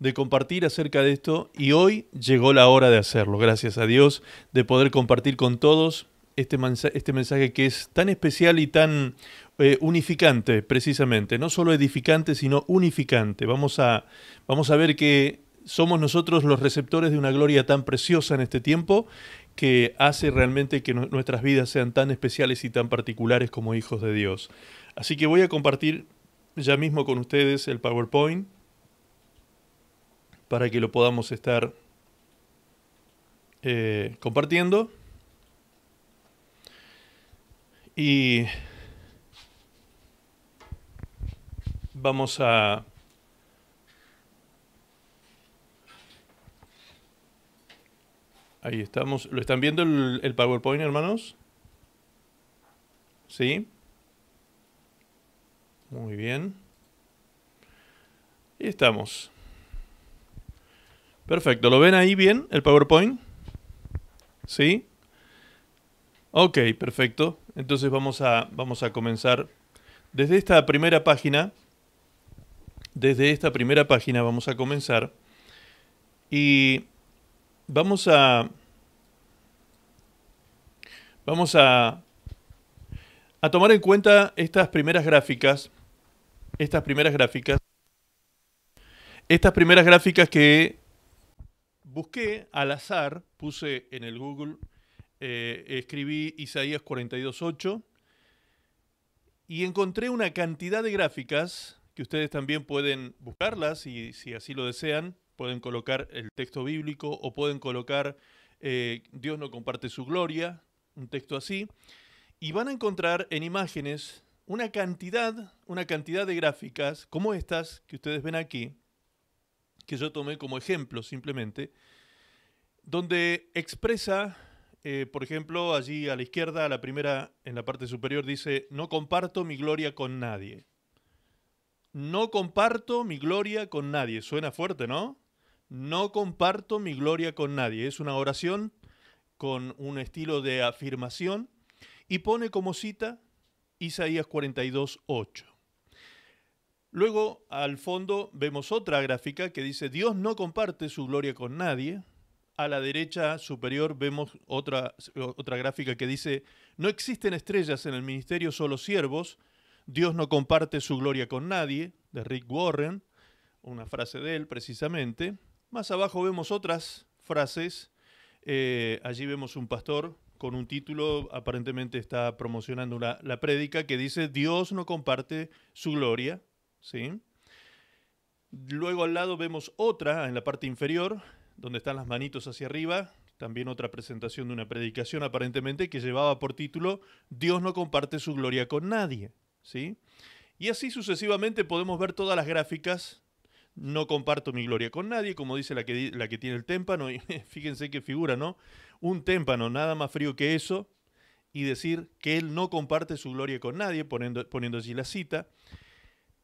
de compartir acerca de esto y hoy llegó la hora de hacerlo, gracias a Dios, de poder compartir con todos este mensaje que es tan especial y tan unificante, precisamente. No solo edificante, sino unificante. Vamos a ver que somos nosotros los receptores de una gloria tan preciosa en este tiempo que hace realmente que nuestras vidas sean tan especiales y tan particulares como hijos de Dios. Así que voy a compartir ya mismo con ustedes el PowerPoint para que lo podamos estar compartiendo. Y vamos a... Ahí estamos. ¿Lo están viendo el PowerPoint, hermanos? ¿Sí? Muy bien. Ahí estamos. Perfecto. ¿Lo ven ahí bien, el PowerPoint? ¿Sí? Ok, perfecto. Entonces vamos a comenzar desde esta primera página. Desde esta primera página vamos a comenzar y vamos a tomar en cuenta estas primeras gráficas que busqué al azar, puse en el Google, escribí Isaías 42:8 y encontré una cantidad de gráficas que ustedes también pueden buscarlas y si así lo desean, pueden colocar el texto bíblico o pueden colocar Dios no comparte su gloria, un texto así, y van a encontrar en imágenes una cantidad de gráficas como estas que ustedes ven aquí, que yo tomé como ejemplo simplemente, donde expresa, por ejemplo, allí a la izquierda, a la primera, en la parte superior, dice, no comparto mi gloria con nadie. No comparto mi gloria con nadie. Suena fuerte, ¿no? No comparto mi gloria con nadie. Es una oración con un estilo de afirmación y pone como cita Isaías 42:8. Luego, al fondo, vemos otra gráfica que dice, Dios no comparte su gloria con nadie. A la derecha superior vemos otra gráfica que dice, no existen estrellas en el ministerio, solo siervos. Dios no comparte su gloria con nadie, de Rick Warren, una frase de él precisamente. Más abajo vemos otras frases. Allí vemos un pastor con un título, aparentemente está promocionando la prédica, que dice, Dios no comparte su gloria. ¿Sí? Luego al lado vemos otra, en la parte inferior, donde están las manitos hacia arriba, también otra presentación de una predicación aparentemente que llevaba por título Dios no comparte su gloria con nadie, ¿sí? Y así sucesivamente podemos ver todas las gráficas. No comparto mi gloria con nadie, como dice la que tiene el témpano, y fíjense qué figura, ¿no? Un témpano, nada más frío que eso, y decir que él no comparte su gloria con nadie, poniendo allí la cita.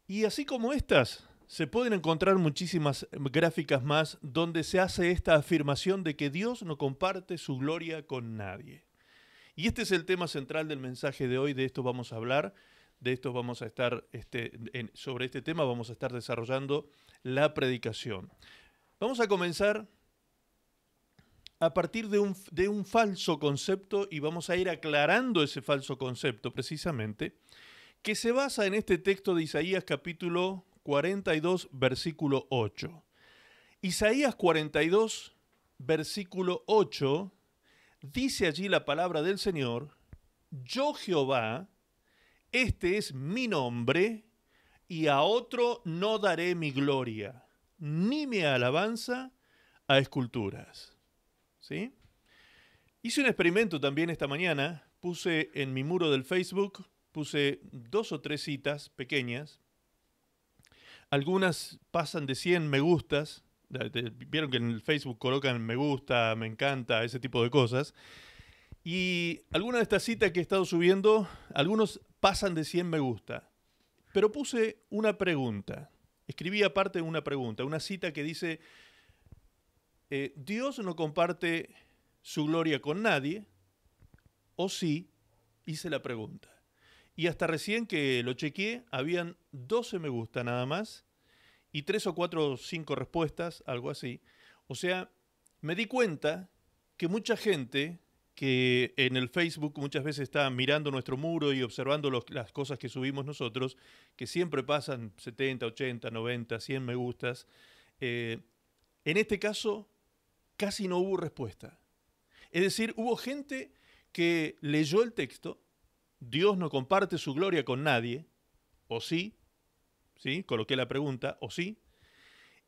Y así como estas, se pueden encontrar muchísimas gráficas más donde se hace esta afirmación de que Dios no comparte su gloria con nadie. Y este es el tema central del mensaje de hoy, de esto vamos a hablar, de esto vamos a estar, sobre este tema vamos a estar desarrollando la predicación. Vamos a comenzar a partir de un falso concepto y vamos a ir aclarando ese falso concepto precisamente, que se basa en este texto de Isaías capítulo 42, versículo 8. Isaías 42, versículo 8, dice allí la palabra del Señor, yo Jehová, este es mi nombre, y a otro no daré mi gloria, ni mi alabanza a esculturas. ¿Sí? Hice un experimento también esta mañana, puse en mi muro del Facebook, puse 2 o 3 citas pequeñas. Algunas pasan de 100 me gustas. Vieron que en el Facebook colocan me gusta, me encanta, ese tipo de cosas. Y algunas de estas citas que he estado subiendo, algunos pasan de 100 me gusta. Pero puse una pregunta. Escribí aparte una pregunta, una cita que dice, Dios no comparte su gloria con nadie, o sí, hice la pregunta. Y hasta recién que lo chequeé, habían 12 me gusta nada más. y 3 o 4 o 5 respuestas, algo así. O sea, me di cuenta que mucha gente que en el Facebook muchas veces está mirando nuestro muro y observando las cosas que subimos nosotros, que siempre pasan 70, 80, 90, 100 me gustas, en este caso casi no hubo respuesta. Es decir, hubo gente que leyó el texto, Dios no comparte su gloria con nadie, o sí, ¿sí? Coloqué la pregunta, o sí,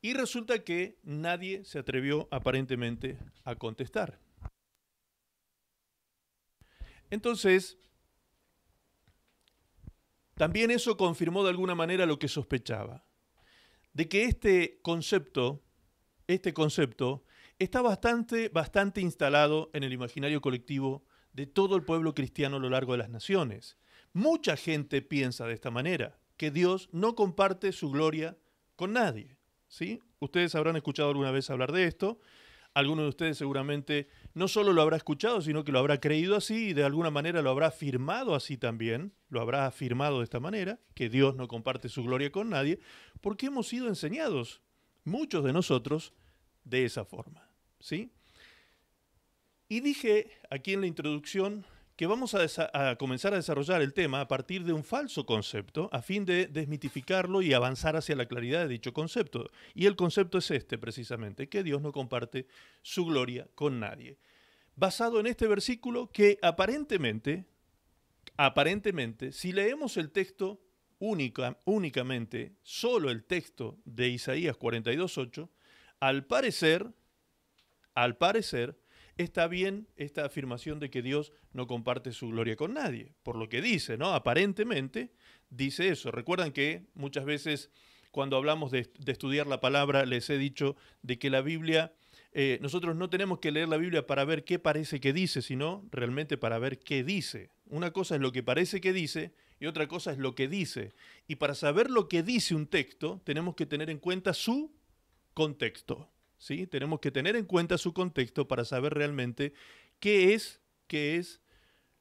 y resulta que nadie se atrevió aparentemente a contestar. Entonces, también eso confirmó de alguna manera lo que sospechaba, de que este concepto está bastante instalado en el imaginario colectivo de todo el pueblo cristiano a lo largo de las naciones. Mucha gente piensa de esta manera, que Dios no comparte su gloria con nadie, ¿sí? Ustedes habrán escuchado alguna vez hablar de esto. Alguno de ustedes seguramente no solo lo habrá escuchado, sino que lo habrá creído así y de alguna manera lo habrá afirmado así también, lo habrá afirmado de esta manera, que Dios no comparte su gloria con nadie, porque hemos sido enseñados, muchos de nosotros, de esa forma, ¿sí? Y dije aquí en la introducción que vamos a comenzar a desarrollar el tema a partir de un falso concepto, a fin de desmitificarlo y avanzar hacia la claridad de dicho concepto. Y el concepto es este, precisamente, que Dios no comparte su gloria con nadie. Basado en este versículo que aparentemente, si leemos el texto únicamente, solo el texto de Isaías 42:8, al parecer, está bien esta afirmación de que Dios no comparte su gloria con nadie, por lo que dice, ¿no? Aparentemente dice eso. Recuerdan que muchas veces cuando hablamos de estudiar la palabra les he dicho de que la Biblia, nosotros no tenemos que leer la Biblia para ver qué parece que dice, sino realmente para ver qué dice. Una cosa es lo que parece que dice y otra cosa es lo que dice. Y para saber lo que dice un texto tenemos que tener en cuenta su contexto. ¿Sí? Tenemos que tener en cuenta su contexto para saber realmente qué es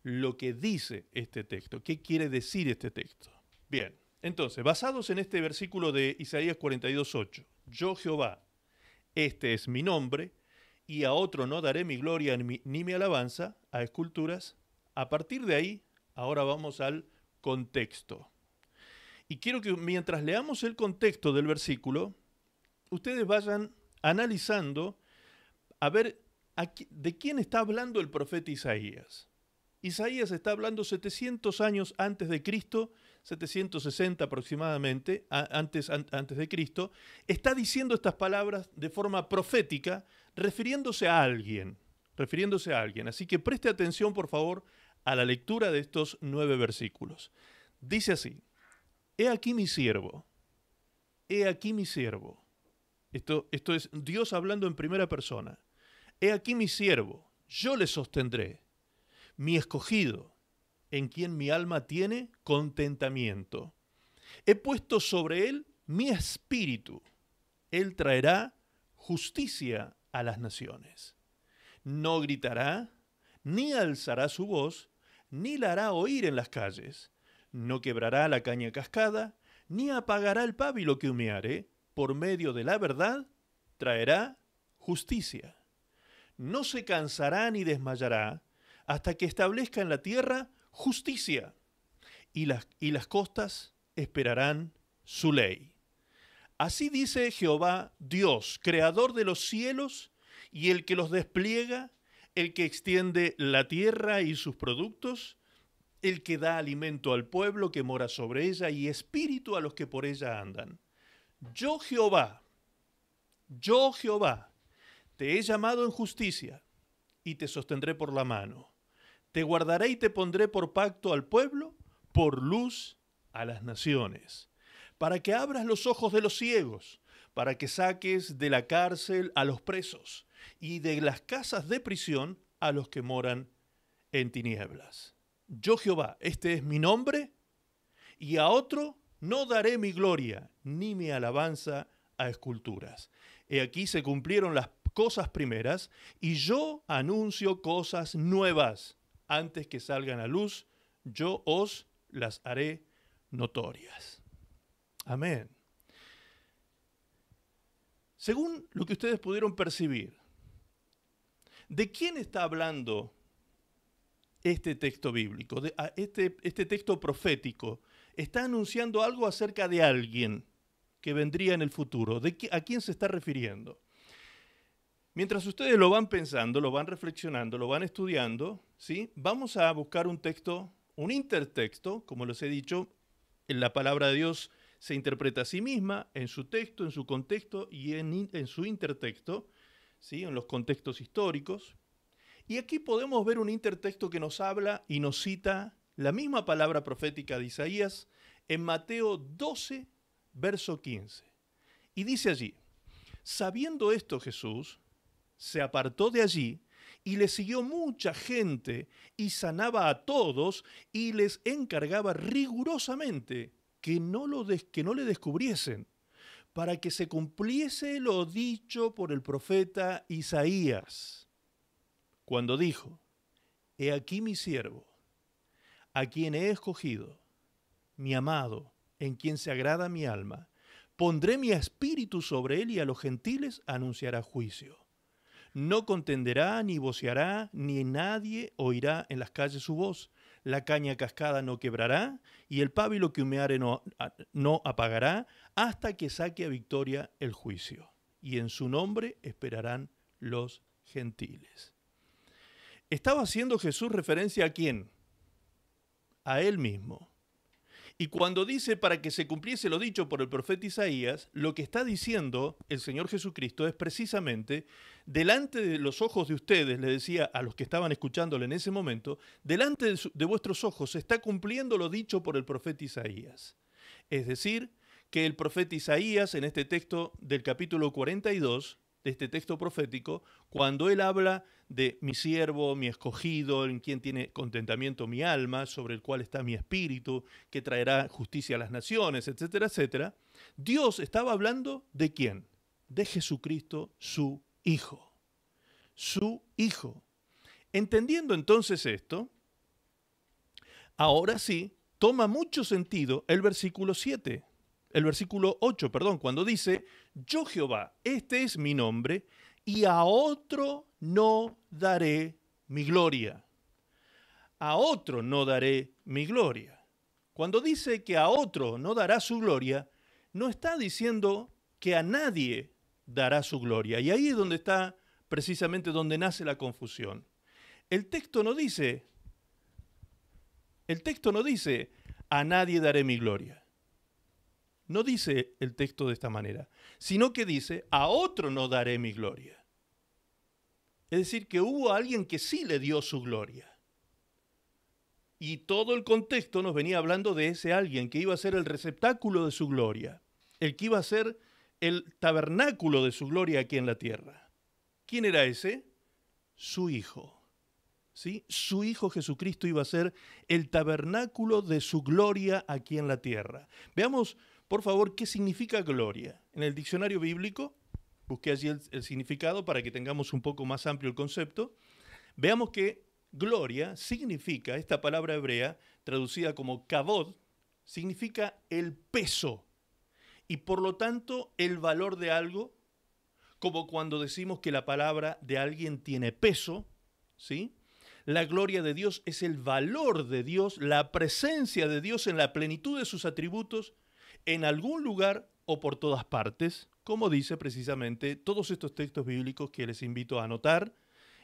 lo que dice este texto, qué quiere decir este texto. Bien, entonces, basados en este versículo de Isaías 42:8, yo Jehová, este es mi nombre, y a otro no daré mi gloria ni mi alabanza, a esculturas. A partir de ahí, ahora vamos al contexto. Y quiero que mientras leamos el contexto del versículo, ustedes vayan analizando a ver de quién está hablando el profeta Isaías. Isaías está hablando 700 años antes de Cristo, 760 aproximadamente, antes de Cristo, está diciendo estas palabras de forma profética, refiriéndose a alguien. Así que preste atención, por favor, a la lectura de estos 9 versículos. Dice así: he aquí mi siervo, he aquí mi siervo. Esto es Dios hablando en primera persona. He aquí mi siervo, yo le sostendré, mi escogido, en quien mi alma tiene contentamiento. He puesto sobre él mi espíritu. Él traerá justicia a las naciones. No gritará, ni alzará su voz, ni la hará oír en las calles. No quebrará la caña cascada, ni apagará el pábilo que humeare. Por medio de la verdad, traerá justicia. No se cansará ni desmayará hasta que establezca en la tierra justicia, y las costas esperarán su ley. Así dice Jehová Dios, creador de los cielos y el que los despliega, el que extiende la tierra y sus productos, el que da alimento al pueblo que mora sobre ella y espíritu a los que por ella andan. Yo Jehová, te he llamado en justicia y te sostendré por la mano. Te guardaré y te pondré por pacto al pueblo, por luz a las naciones, para que abras los ojos de los ciegos, para que saques de la cárcel a los presos y de las casas de prisión a los que moran en tinieblas. Yo Jehová, este es mi nombre, y a otro no daré mi gloria, ni mi alabanza a esculturas. He aquí se cumplieron las cosas primeras, y yo anuncio cosas nuevas. Antes que salgan a luz, yo os las haré notorias. Amén. Según lo que ustedes pudieron percibir, ¿de quién está hablando este texto bíblico? Este texto profético está anunciando algo acerca de alguien que vendría en el futuro. ¿A quién se está refiriendo? Mientras ustedes lo van pensando, lo van reflexionando, lo van estudiando, ¿sí? Vamos a buscar un texto, un intertexto, como les he dicho, en la palabra de Dios se interpreta a sí misma, en su texto, en su contexto y en su intertexto, ¿sí? En los contextos históricos. Y aquí podemos ver un intertexto que nos habla y nos cita la misma palabra profética de Isaías en Mateo 12, verso 15. Y dice allí, sabiendo esto Jesús se apartó de allí y le siguió mucha gente y sanaba a todos y les encargaba rigurosamente que no le descubriesen, para que se cumpliese lo dicho por el profeta Isaías, cuando dijo, he aquí mi siervo, a quien he escogido, mi amado, en quien se agrada mi alma. Pondré mi espíritu sobre él y a los gentiles anunciará juicio. No contenderá, ni voceará, ni nadie oirá en las calles su voz. La caña cascada no quebrará, y el pábilo que humeare no apagará, hasta que saque a victoria el juicio. Y en su nombre esperarán los gentiles. ¿Estaba haciendo Jesús referencia a quién? A él mismo. Y cuando dice para que se cumpliese lo dicho por el profeta Isaías, lo que está diciendo el Señor Jesucristo es precisamente, delante de los ojos de ustedes, le decía a los que estaban escuchándole en ese momento, delante de vuestros ojos se está cumpliendo lo dicho por el profeta Isaías. Es decir, que el profeta Isaías, en este texto del capítulo 42, de este texto profético, cuando él habla de mi siervo, mi escogido, en quien tiene contentamiento mi alma, sobre el cual está mi espíritu, que traerá justicia a las naciones, etcétera, etcétera, Dios estaba hablando ¿de quién? De Jesucristo, su Hijo. Su Hijo. Entendiendo entonces esto, ahora sí, toma mucho sentido el versículo 7. El versículo 8, cuando dice, yo Jehová, este es mi nombre, y a otro no daré mi gloria. A otro no daré mi gloria. Cuando dice que a otro no dará su gloria, no está diciendo que a nadie dará su gloria. Y ahí es donde está precisamente donde nace la confusión. El texto no dice, a nadie daré mi gloria. No dice el texto de esta manera, sino que dice, a otro no daré mi gloria. Es decir, que hubo alguien que sí le dio su gloria. Y todo el contexto nos venía hablando de ese alguien que iba a ser el receptáculo de su gloria, el que iba a ser el tabernáculo de su gloria aquí en la tierra. ¿Quién era ese? Su Hijo. ¿Sí? Su Hijo Jesucristo iba a ser el tabernáculo de su gloria aquí en la tierra. Veamos, por favor, ¿qué significa gloria? En el diccionario bíblico, busqué allí el significado para que tengamos un poco más amplio el concepto. Veamos que gloria significa, esta palabra hebrea, traducida como kavod, significa el peso y por lo tanto el valor de algo, como cuando decimos que la palabra de alguien tiene peso, ¿sí? La gloria de Dios es el valor de Dios, la presencia de Dios en la plenitud de sus atributos, en algún lugar o por todas partes, como dice precisamente todos estos textos bíblicos que les invito a anotar,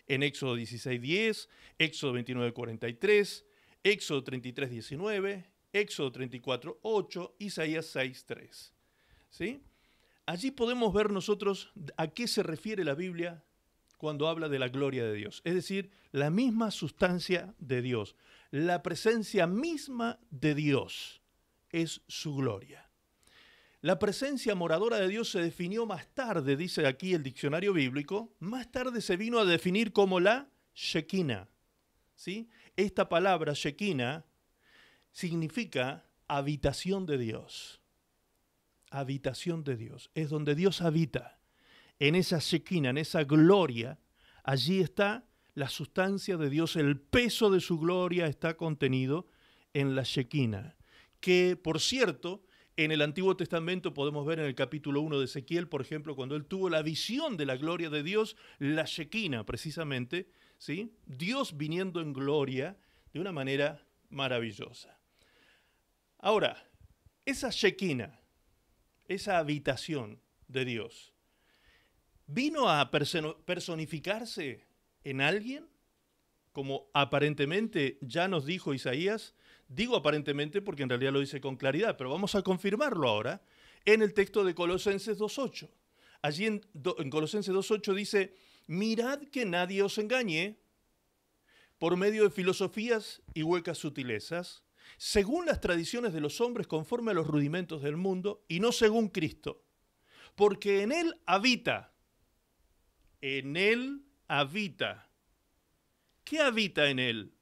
en Éxodo 16:10, Éxodo 29:43, Éxodo 33:19, Éxodo 34:8, Isaías 6:3. ¿Sí? Allí podemos ver nosotros a qué se refiere la Biblia cuando habla de la gloria de Dios. Es decir, la misma sustancia de Dios, la presencia misma de Dios es su gloria. La presencia moradora de Dios se definió más tarde, dice aquí el diccionario bíblico, más tarde se vino a definir como la Shekinah. ¿Sí? Esta palabra Shekinah significa habitación de Dios. Habitación de Dios. Es donde Dios habita. En esa Shekinah, en esa gloria, allí está la sustancia de Dios. El peso de su gloria está contenido en la Shekinah. Que, por cierto, En el Antiguo Testamento podemos ver en el capítulo 1 de Ezequiel, por ejemplo, cuando él tuvo la visión de la gloria de Dios, la Shekinah precisamente, ¿sí? Dios viniendo en gloria de una manera maravillosa. Ahora, esa Shekinah, esa habitación de Dios, ¿vino a personificarse en alguien? Como aparentemente ya nos dijo Isaías. Digo aparentemente porque en realidad lo dice con claridad, pero vamos a confirmarlo ahora en el texto de Colosenses 2.8. Allí en Colosenses 2.8 dice, mirad que nadie os engañe por medio de filosofías y huecas sutilezas, según las tradiciones de los hombres conforme a los rudimentos del mundo y no según Cristo, porque en Él habita. ¿Qué habita en Él?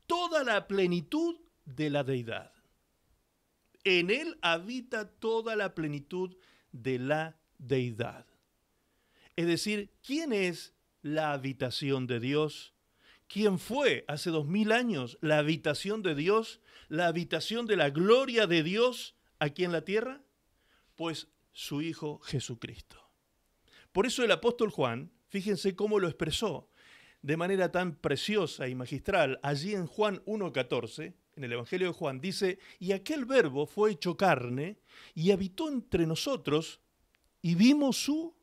Toda la plenitud de la deidad. En Él habita toda la plenitud de la deidad. Es decir, ¿quién es la habitación de Dios? ¿Quién fue hace 2000 años la habitación de Dios? ¿La habitación de la gloria de Dios aquí en la tierra? Pues su Hijo Jesucristo. Por eso el apóstol Juan, fíjense cómo lo expresó de manera tan preciosa y magistral. Allí en Juan 1.14, en el Evangelio de Juan, dice, y aquel verbo fue hecho carne y habitó entre nosotros y vimos su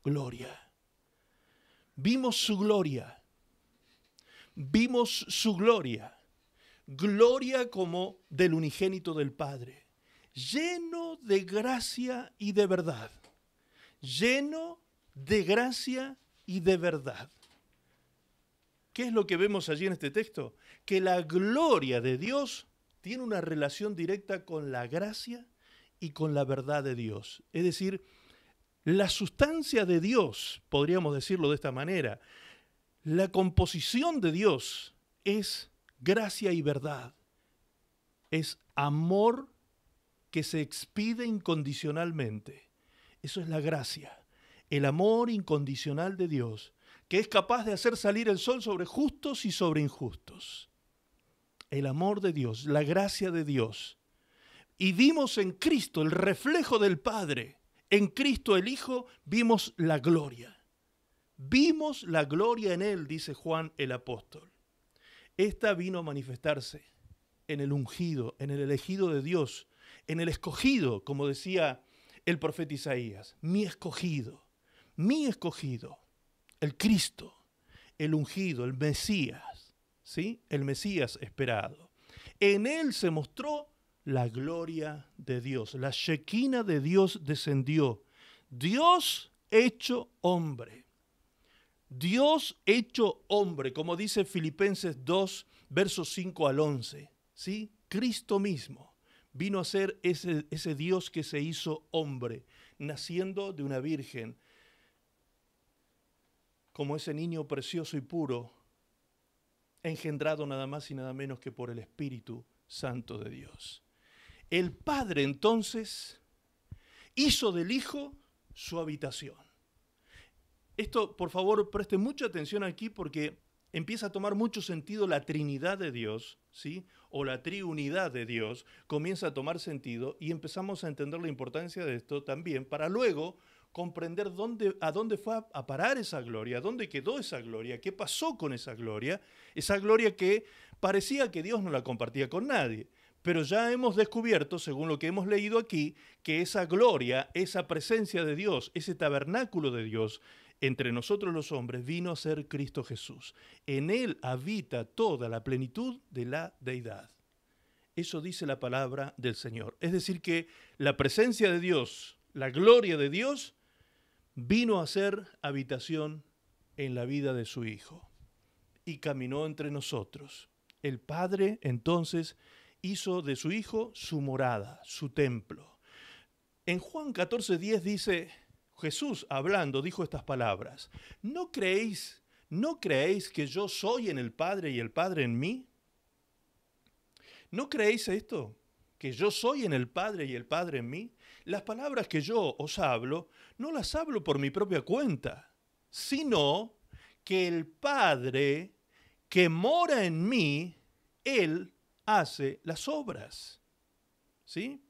gloria. Vimos su gloria. Vimos su gloria. Gloria como del unigénito del Padre, lleno de gracia y de verdad. Lleno de gracia y de verdad. ¿Qué es lo que vemos allí en este texto? Que la gloria de Dios tiene una relación directa con la gracia y con la verdad de Dios. Es decir, la sustancia de Dios, podríamos decirlo de esta manera, la composición de Dios es gracia y verdad. Es amor que se expide incondicionalmente. Eso es la gracia, el amor incondicional de Dios, que es capaz de hacer salir el sol sobre justos y sobre injustos. El amor de Dios, la gracia de Dios. Y vimos en Cristo el reflejo del Padre. En Cristo el Hijo vimos la gloria. Vimos la gloria en Él, dice Juan el apóstol. Esta vino a manifestarse en el ungido, en el elegido de Dios, en el escogido, como decía el profeta Isaías. Mi escogido, el Cristo, el ungido, el Mesías, ¿sí? El Mesías esperado. En Él se mostró la gloria de Dios. La Shekinah de Dios descendió. Dios hecho hombre. Dios hecho hombre, como dice Filipenses 2, versos 5 al 11. ¿Sí? Cristo mismo vino a ser ese Dios que se hizo hombre, naciendo de una virgen, como ese niño precioso y puro, engendrado nada más y nada menos que por el Espíritu Santo de Dios. El Padre entonces hizo del Hijo su habitación. Esto, por favor, preste mucha atención aquí porque empieza a tomar mucho sentido la Trinidad de Dios, ¿sí? O la triunidad de Dios comienza a tomar sentido y empezamos a entender la importancia de esto también para luego comprender a dónde fue a parar esa gloria, dónde quedó esa gloria, qué pasó con esa gloria que parecía que Dios no la compartía con nadie. Pero ya hemos descubierto, según lo que hemos leído aquí, que esa gloria, esa presencia de Dios, ese tabernáculo de Dios entre nosotros los hombres vino a ser Cristo Jesús. En Él habita toda la plenitud de la deidad. Eso dice la palabra del Señor. Es decir, que la presencia de Dios, la gloria de Dios, vino a ser habitación en la vida de su Hijo y caminó entre nosotros. El Padre, entonces, hizo de su Hijo su morada, su templo. En Juan 14:10 dice, Jesús hablando dijo estas palabras, ¿no creéis que yo soy en el Padre y el Padre en mí? ¿No creéis esto? ¿Que yo soy en el Padre y el Padre en mí? Las palabras que yo os hablo, no las hablo por mi propia cuenta, sino que el Padre que mora en mí, Él hace las obras. ¿Sí?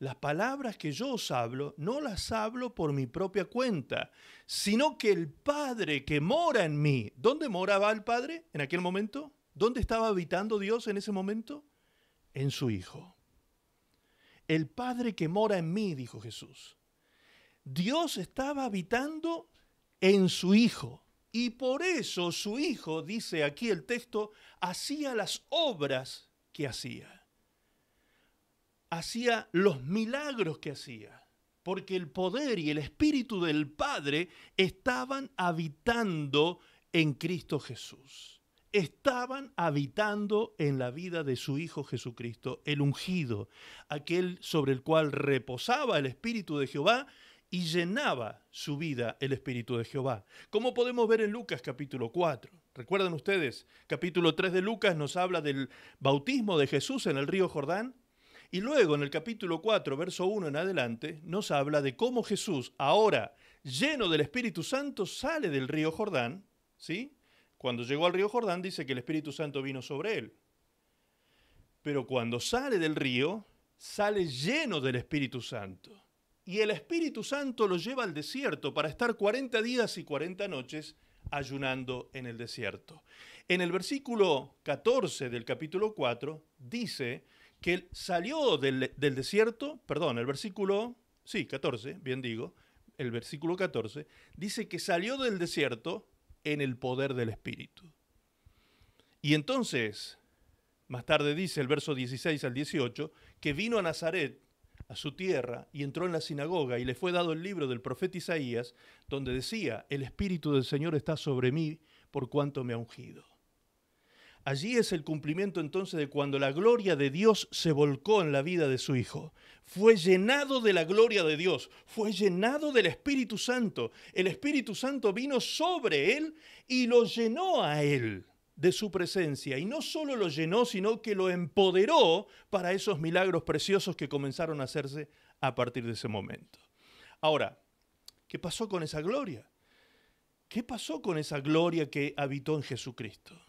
las palabras que yo os hablo, no las hablo por mi propia cuenta, sino que el Padre que mora en mí. ¿Dónde moraba el Padre en aquel momento? ¿Dónde estaba habitando Dios en ese momento? En su Hijo. El Padre que mora en mí, dijo Jesús. Dios estaba habitando en su Hijo. Y por eso su Hijo, dice aquí el texto, hacía las obras que hacía. Hacía los milagros que hacía. Porque el poder y el Espíritu del Padre estaban habitando en Cristo Jesús. Estaban habitando en la vida de su Hijo Jesucristo, el ungido, aquel sobre el cual reposaba el Espíritu de Jehová y llenaba su vida el Espíritu de Jehová. Como podemos ver en Lucas capítulo 4. ¿Recuerdan ustedes? Capítulo 3 de Lucas nos habla del bautismo de Jesús en el río Jordán. Y luego en el capítulo 4, verso 1 en adelante, nos habla de cómo Jesús, ahora lleno del Espíritu Santo, sale del río Jordán, ¿sí? Cuando llegó al río Jordán dice que el Espíritu Santo vino sobre él. Pero cuando sale del río, sale lleno del Espíritu Santo. Y el Espíritu Santo lo lleva al desierto para estar 40 días y 40 noches ayunando en el desierto. En el versículo 14 del capítulo 4 dice que él salió del desierto, perdón, el versículo, 14, bien digo, el versículo 14, dice que salió del desierto en el poder del Espíritu. Y entonces, más tarde dice el verso 16 al 18, que vino a Nazaret, a su tierra, y entró en la sinagoga, y le fue dado el libro del profeta Isaías, donde decía, el Espíritu del Señor está sobre mí, por cuanto me ha ungido. Allí es el cumplimiento entonces de cuando la gloria de Dios se volcó en la vida de su Hijo. Fue llenado de la gloria de Dios, fue llenado del Espíritu Santo. El Espíritu Santo vino sobre él y lo llenó a él de su presencia. Y no solo lo llenó, sino que lo empoderó para esos milagros preciosos que comenzaron a hacerse a partir de ese momento. Ahora, ¿qué pasó con esa gloria? ¿Qué pasó con esa gloria que habitó en Jesucristo?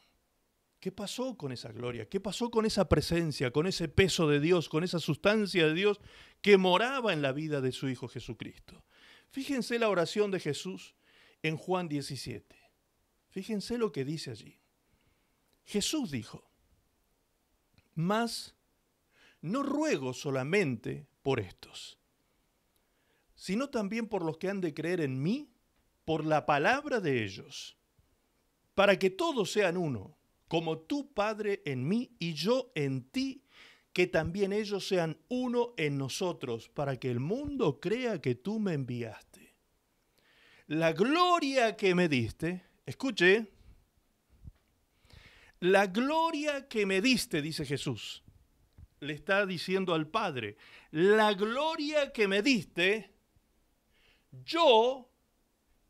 ¿Qué pasó con esa gloria? ¿Qué pasó con esa presencia, con ese peso de Dios, con esa sustancia de Dios que moraba en la vida de su Hijo Jesucristo? Fíjense la oración de Jesús en Juan 17. Fíjense lo que dice allí. Jesús dijo, mas no ruego solamente por estos, sino también por los que han de creer en mí, por la palabra de ellos, para que todos sean uno, como tú, Padre, en mí y yo en ti, que también ellos sean uno en nosotros, para que el mundo crea que tú me enviaste. La gloria que me diste, escuche, la gloria que me diste, dice Jesús, le está diciendo al Padre, la gloria que me diste, yo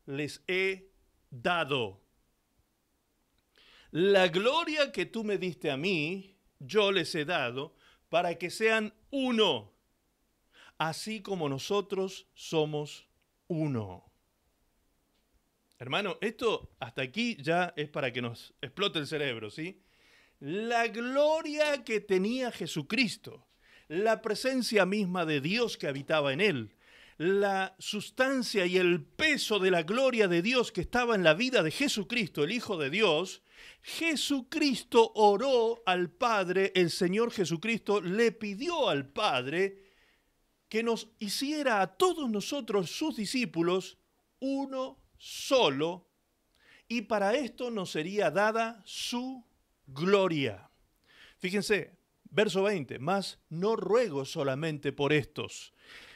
les he dado. La gloria que tú me diste a mí, yo les he dado, para que sean uno, así como nosotros somos uno. Hermano, esto hasta aquí ya es para que nos explote el cerebro, ¿sí? La gloria que tenía Jesucristo, la presencia misma de Dios que habitaba en él, la sustancia y el peso de la gloria de Dios que estaba en la vida de Jesucristo, el Hijo de Dios, Jesucristo oró al Padre, el Señor Jesucristo le pidió al Padre que nos hiciera a todos nosotros, sus discípulos, uno solo, y para esto nos sería dada su gloria. Fíjense, verso 20, mas no ruego solamente por estos.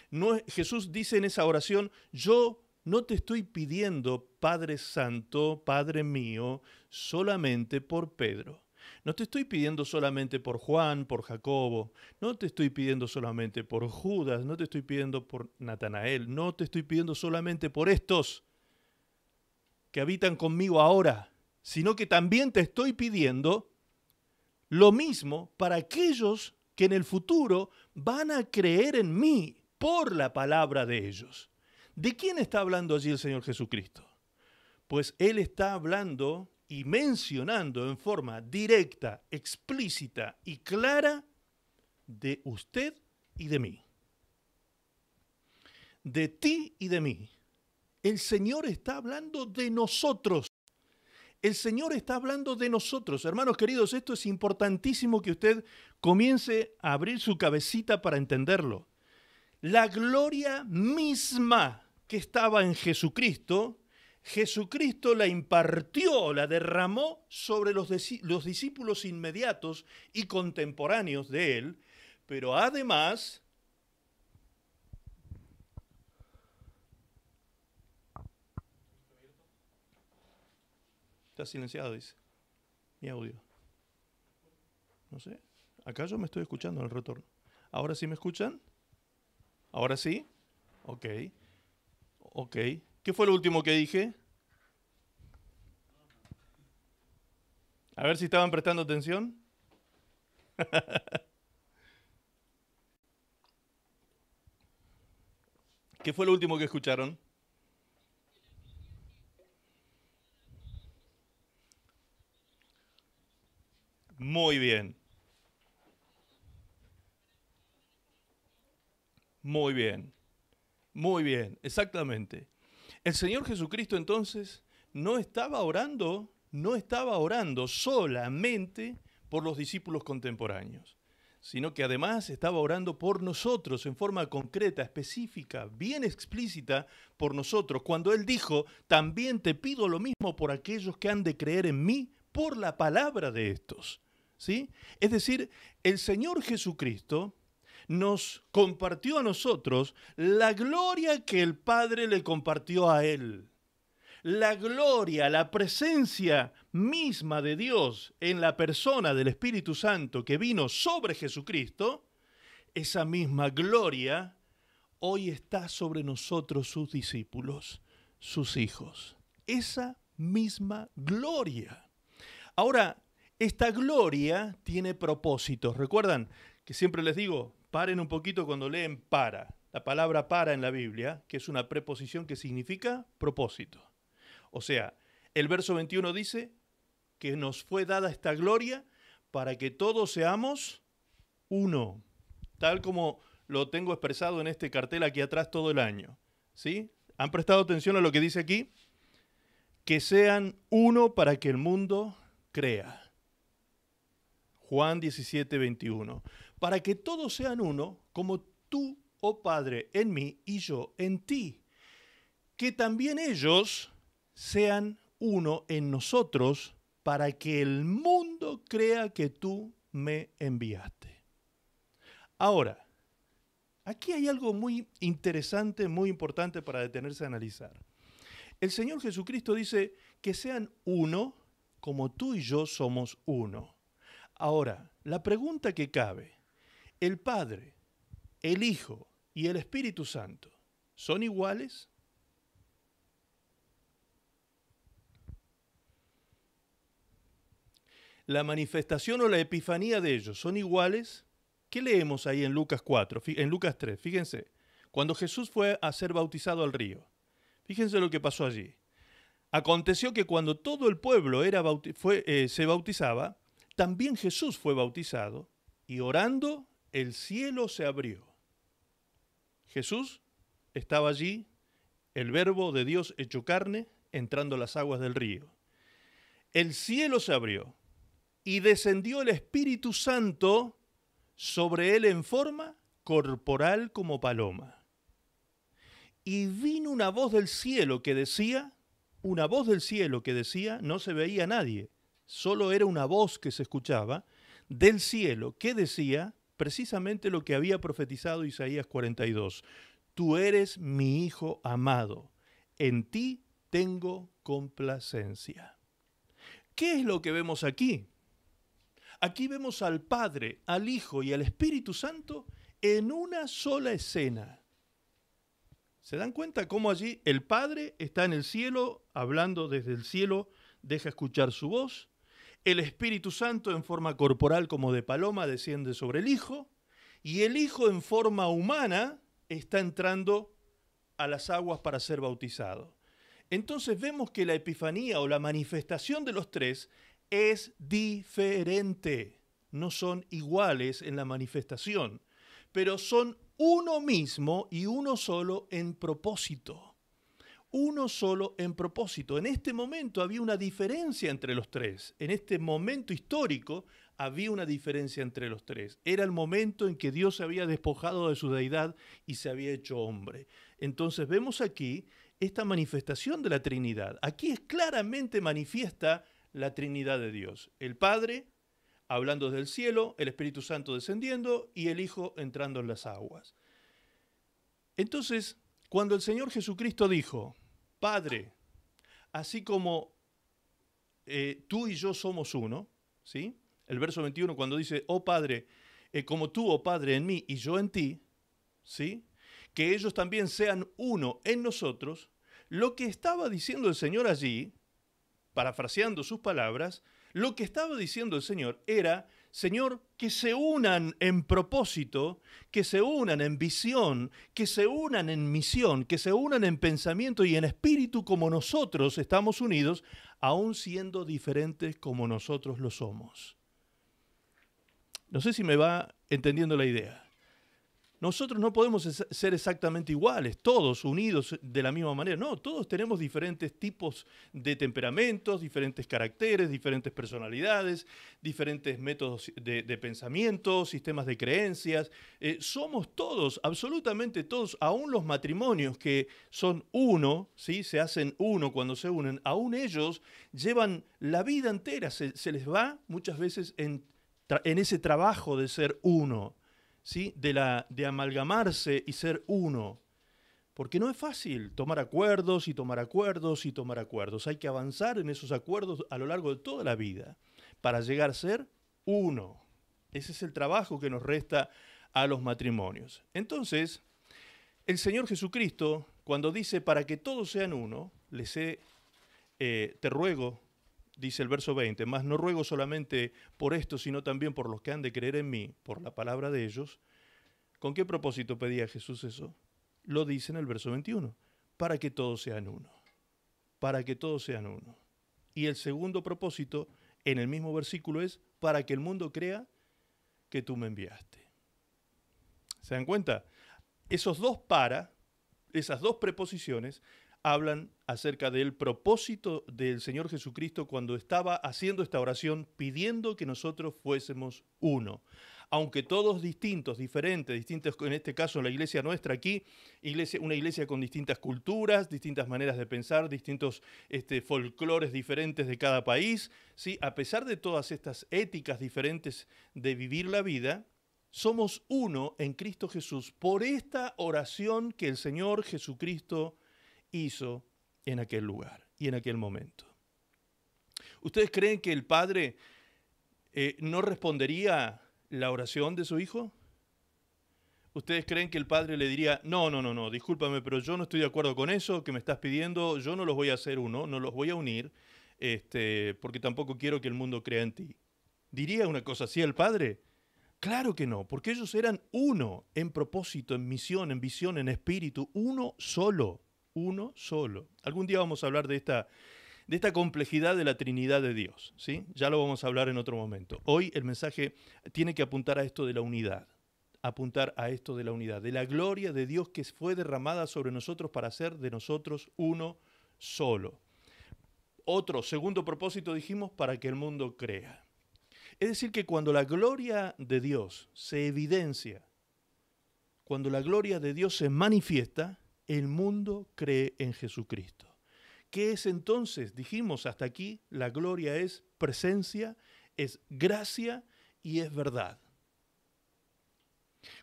No, Jesús dice en esa oración, yo no te estoy pidiendo, Padre Santo, Padre mío, solamente por Pedro. No te estoy pidiendo solamente por Juan, por Jacobo. No te estoy pidiendo solamente por Judas. No te estoy pidiendo por Natanael. No te estoy pidiendo solamente por estos que habitan conmigo ahora, sino que también te estoy pidiendo lo mismo para aquellos que en el futuro van a creer en mí por la palabra de ellos. ¿De quién está hablando allí el Señor Jesucristo? Pues Él está hablando y mencionando en forma directa, explícita y clara de usted y de mí. de ti y de mí. El Señor está hablando de nosotros. El Señor está hablando de nosotros. Hermanos queridos, esto es importantísimo que usted comience a abrir su cabecita para entenderlo. La gloria misma que estaba en Jesucristo, Jesucristo la impartió, la derramó sobre los discípulos inmediatos y contemporáneos de él, pero además está silenciado, dice mi audio. No sé, acá yo me estoy escuchando en el retorno. ¿Ahora sí me escuchan? ¿Ahora sí? Ok. Ok. ¿Qué fue lo último que dije? A ver si estaban prestando atención. ¿Qué fue lo último que escucharon? Muy bien. Muy bien. Muy bien. Exactamente. El Señor Jesucristo entonces no estaba orando solamente por los discípulos contemporáneos, sino que además estaba orando por nosotros en forma concreta, específica, bien explícita por nosotros, cuando Él dijo, también te pido lo mismo por aquellos que han de creer en mí por la palabra de estos. ¿Sí? Es decir, el Señor Jesucristo nos compartió a nosotros la gloria que el Padre le compartió a Él. La gloria, la presencia misma de Dios en la persona del Espíritu Santo que vino sobre Jesucristo, esa misma gloria hoy está sobre nosotros, sus discípulos, sus hijos. Esa misma gloria. Ahora, esta gloria tiene propósitos. ¿Recuerdan que siempre les digo, paren un poquito cuando leen para? La palabra para en la Biblia, que es una preposición que significa propósito. O sea, el verso 21 dice que nos fue dada esta gloria para que todos seamos uno, tal como lo tengo expresado en este cartel aquí atrás todo el año. ¿Sí? ¿Han prestado atención a lo que dice aquí? Que sean uno para que el mundo crea. Juan 17, 21. Para que todos sean uno, como tú, oh Padre, en mí y yo en ti. Que también ellos sean uno en nosotros, para que el mundo crea que tú me enviaste. Ahora, aquí hay algo muy interesante, muy importante para detenerse a analizar. El Señor Jesucristo dice que sean uno, como tú y yo somos uno. Ahora, la pregunta que cabe, ¿el Padre, el Hijo y el Espíritu Santo son iguales? ¿La manifestación o la epifanía de ellos son iguales? ¿Qué leemos ahí en Lucas 4, en Lucas 3? Fíjense, cuando Jesús fue a ser bautizado al río, fíjense lo que pasó allí. Aconteció que cuando todo el pueblo se bautizaba, también Jesús fue bautizado, y orando, el cielo se abrió. Jesús estaba allí, el Verbo de Dios hecho carne, entrando a las aguas del río. El cielo se abrió, y descendió el Espíritu Santo sobre él en forma corporal como paloma. Y vino una voz del cielo que decía, no se veía a nadie, solo era una voz que se escuchaba del cielo que decía precisamente lo que había profetizado Isaías 42. Tú eres mi Hijo amado, en ti tengo complacencia. ¿Qué es lo que vemos aquí? Aquí vemos al Padre, al Hijo y al Espíritu Santo en una sola escena. ¿Se dan cuenta cómo allí el Padre está en el cielo, hablando desde el cielo, deja escuchar su voz? El Espíritu Santo en forma corporal como de paloma desciende sobre el Hijo, y el Hijo en forma humana está entrando a las aguas para ser bautizado. Entonces vemos que la epifanía o la manifestación de los tres es diferente. No son iguales en la manifestación. pero son uno mismo y uno solo en propósito. Uno solo en propósito. En este momento había una diferencia entre los tres. En este momento histórico había una diferencia entre los tres. Era el momento en que Dios se había despojado de su deidad y se había hecho hombre. Entonces vemos aquí esta manifestación de la Trinidad. Aquí es claramente manifiesta la Trinidad de Dios. El Padre hablando del cielo, el Espíritu Santo descendiendo y el Hijo entrando en las aguas. Entonces, cuando el Señor Jesucristo dijo, Padre, así como tú y yo somos uno, ¿sí? El verso 21 cuando dice, oh Padre, como tú, oh Padre, en mí y yo en ti, ¿sí? Que ellos también sean uno en nosotros, lo que estaba diciendo el Señor allí, parafraseando sus palabras, lo que estaba diciendo el Señor era, Señor, que se unan en propósito, que se unan en visión, que se unan en misión, que se unan en pensamiento y en espíritu como nosotros estamos unidos, aun siendo diferentes como nosotros lo somos. No sé si me va entendiendo la idea. Nosotros no podemos ser exactamente iguales, todos unidos de la misma manera. No, todos tenemos diferentes tipos de temperamentos, diferentes caracteres, diferentes personalidades, diferentes métodos de pensamiento, sistemas de creencias. Somos todos, absolutamente todos, aún los matrimonios que son uno, ¿sí? Se hacen uno cuando se unen, aún ellos llevan la vida entera, se les va muchas veces en ese trabajo de ser uno. ¿Sí? De amalgamarse y ser uno. Porque no es fácil tomar acuerdos y tomar acuerdos y tomar acuerdos. Hay que avanzar en esos acuerdos a lo largo de toda la vida para llegar a ser uno. Ese es el trabajo que nos resta a los matrimonios. Entonces, el Señor Jesucristo, cuando dice para que todos sean uno, te ruego, dice el verso 20, mas no ruego solamente por esto, sino también por los que han de creer en mí, por la palabra de ellos. ¿Con qué propósito pedía Jesús eso? Lo dice en el verso 21, para que todos sean uno. Para que todos sean uno. Y el segundo propósito, en el mismo versículo, es para que el mundo crea que tú me enviaste. ¿Se dan cuenta? Esas dos preposiciones, hablan acerca del propósito del Señor Jesucristo cuando estaba haciendo esta oración pidiendo que nosotros fuésemos uno. Aunque todos distintos, diferentes, en este caso la iglesia nuestra aquí, una iglesia con distintas culturas, distintas maneras de pensar, distintos folclores diferentes de cada país, ¿sí? A pesar de todas estas éticas diferentes de vivir la vida, somos uno en Cristo Jesús por esta oración que el Señor Jesucristo hizo en aquel lugar y en aquel momento. ¿Ustedes creen que el Padre no respondería la oración de su Hijo? ¿Ustedes creen que el Padre le diría, no, discúlpame, pero yo no estoy de acuerdo con eso que me estás pidiendo, yo no los voy a hacer uno, no los voy a unir, porque tampoco quiero que el mundo crea en ti? ¿Diría una cosa así el Padre? Claro que no, porque ellos eran uno en propósito, en misión, en visión, en espíritu, uno solo. Uno solo. Algún día vamos a hablar de esta complejidad de la Trinidad de Dios, ¿sí? Ya lo vamos a hablar en otro momento. Hoy el mensaje tiene que apuntar a esto de la unidad, de la gloria de Dios que fue derramada sobre nosotros para hacer de nosotros uno solo. Otro, segundo propósito, dijimos, para que el mundo crea. Es decir, que cuando la gloria de Dios se evidencia, cuando la gloria de Dios se manifiesta, el mundo cree en Jesucristo. ¿Qué es entonces? Dijimos hasta aquí, la gloria es presencia, es gracia y es verdad.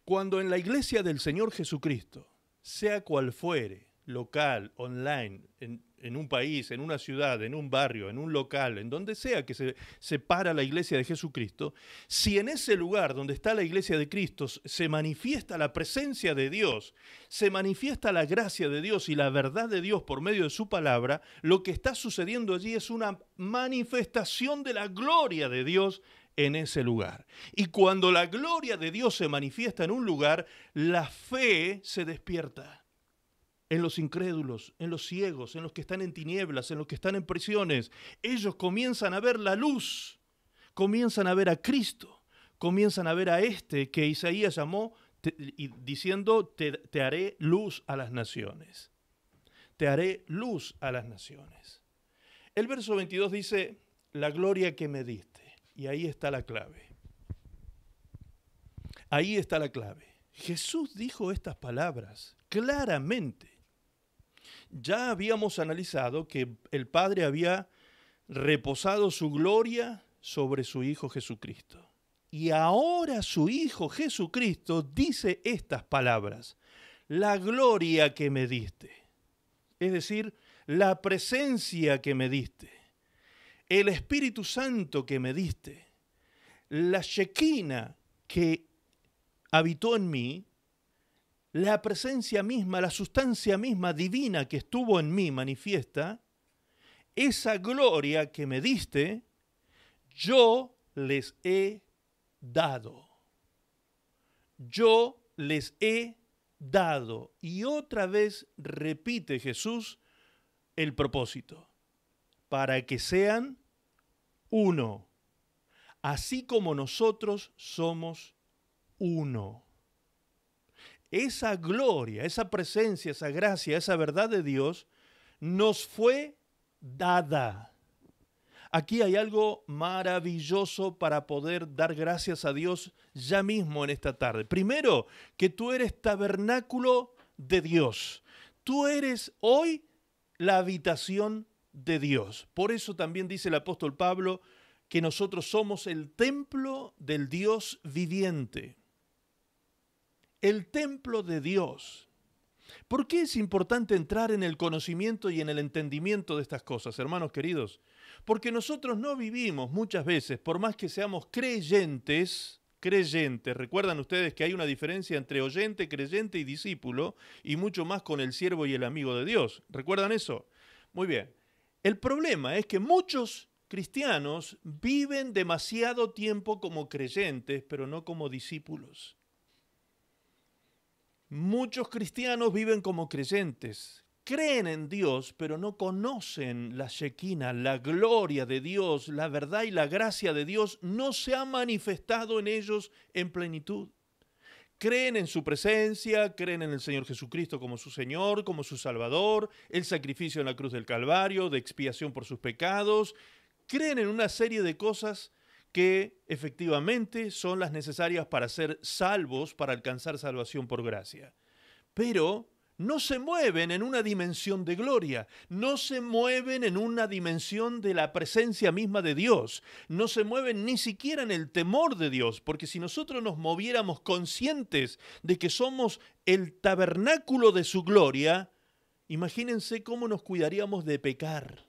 Cuando en la iglesia del Señor Jesucristo, sea cual fuere, local, online, en un país, en una ciudad, en un barrio, en un local, en donde sea que se para la iglesia de Jesucristo, si en ese lugar donde está la iglesia de Cristo se manifiesta la presencia de Dios, se manifiesta la gracia de Dios y la verdad de Dios por medio de su palabra, lo que está sucediendo allí es una manifestación de la gloria de Dios en ese lugar. Y cuando la gloria de Dios se manifiesta en un lugar, la fe se despierta. En los incrédulos, en los ciegos, en los que están en tinieblas, en los que están en prisiones. Ellos comienzan a ver la luz, comienzan a ver a Cristo, comienzan a ver a que Isaías llamó diciendo, te haré luz a las naciones. Te haré luz a las naciones. El verso 22 dice, la gloria que me diste. Y ahí está la clave. Ahí está la clave. Jesús dijo estas palabras claramente. Ya habíamos analizado que el Padre había reposado su gloria sobre su Hijo Jesucristo. Y ahora su Hijo Jesucristo dice estas palabras. La gloria que me diste. Es decir, la presencia que me diste. El Espíritu Santo que me diste. La Shekinah que habitó en mí, la presencia misma, la sustancia misma divina que estuvo en mí manifiesta, esa gloria que me diste, yo les he dado. Yo les he dado. Y otra vez repite Jesús el propósito, para que sean uno, así como nosotros somos uno. Esa gloria, esa presencia, esa gracia, esa verdad de Dios nos fue dada. Aquí hay algo maravilloso para poder dar gracias a Dios ya mismo en esta tarde. Primero, que tú eres tabernáculo de Dios. Tú eres hoy la habitación de Dios. Por eso también dice el apóstol Pablo que nosotros somos el templo del Dios viviente. El templo de Dios. ¿Por qué es importante entrar en el conocimiento y en el entendimiento de estas cosas, hermanos queridos? Porque nosotros no vivimos muchas veces, por más que seamos creyentes, recuerdan ustedes que hay una diferencia entre oyente, creyente y discípulo, y mucho más con el siervo y el amigo de Dios. ¿Recuerdan eso? Muy bien. El problema es que muchos cristianos viven demasiado tiempo como creyentes, pero no como discípulos. Muchos cristianos viven como creyentes, creen en Dios, pero no conocen la Shekinah, la gloria de Dios, la verdad y la gracia de Dios no se ha manifestado en ellos en plenitud. Creen en su presencia, creen en el Señor Jesucristo como su Señor, como su Salvador, el sacrificio en la cruz del Calvario, de expiación por sus pecados. Creen en una serie de cosas que efectivamente son las necesarias para ser salvos, para alcanzar salvación por gracia. Pero no se mueven en una dimensión de gloria, no se mueven en una dimensión de la presencia misma de Dios, no se mueven ni siquiera en el temor de Dios, porque si nosotros nos moviéramos conscientes de que somos el tabernáculo de su gloria, imagínense cómo nos cuidaríamos de pecar,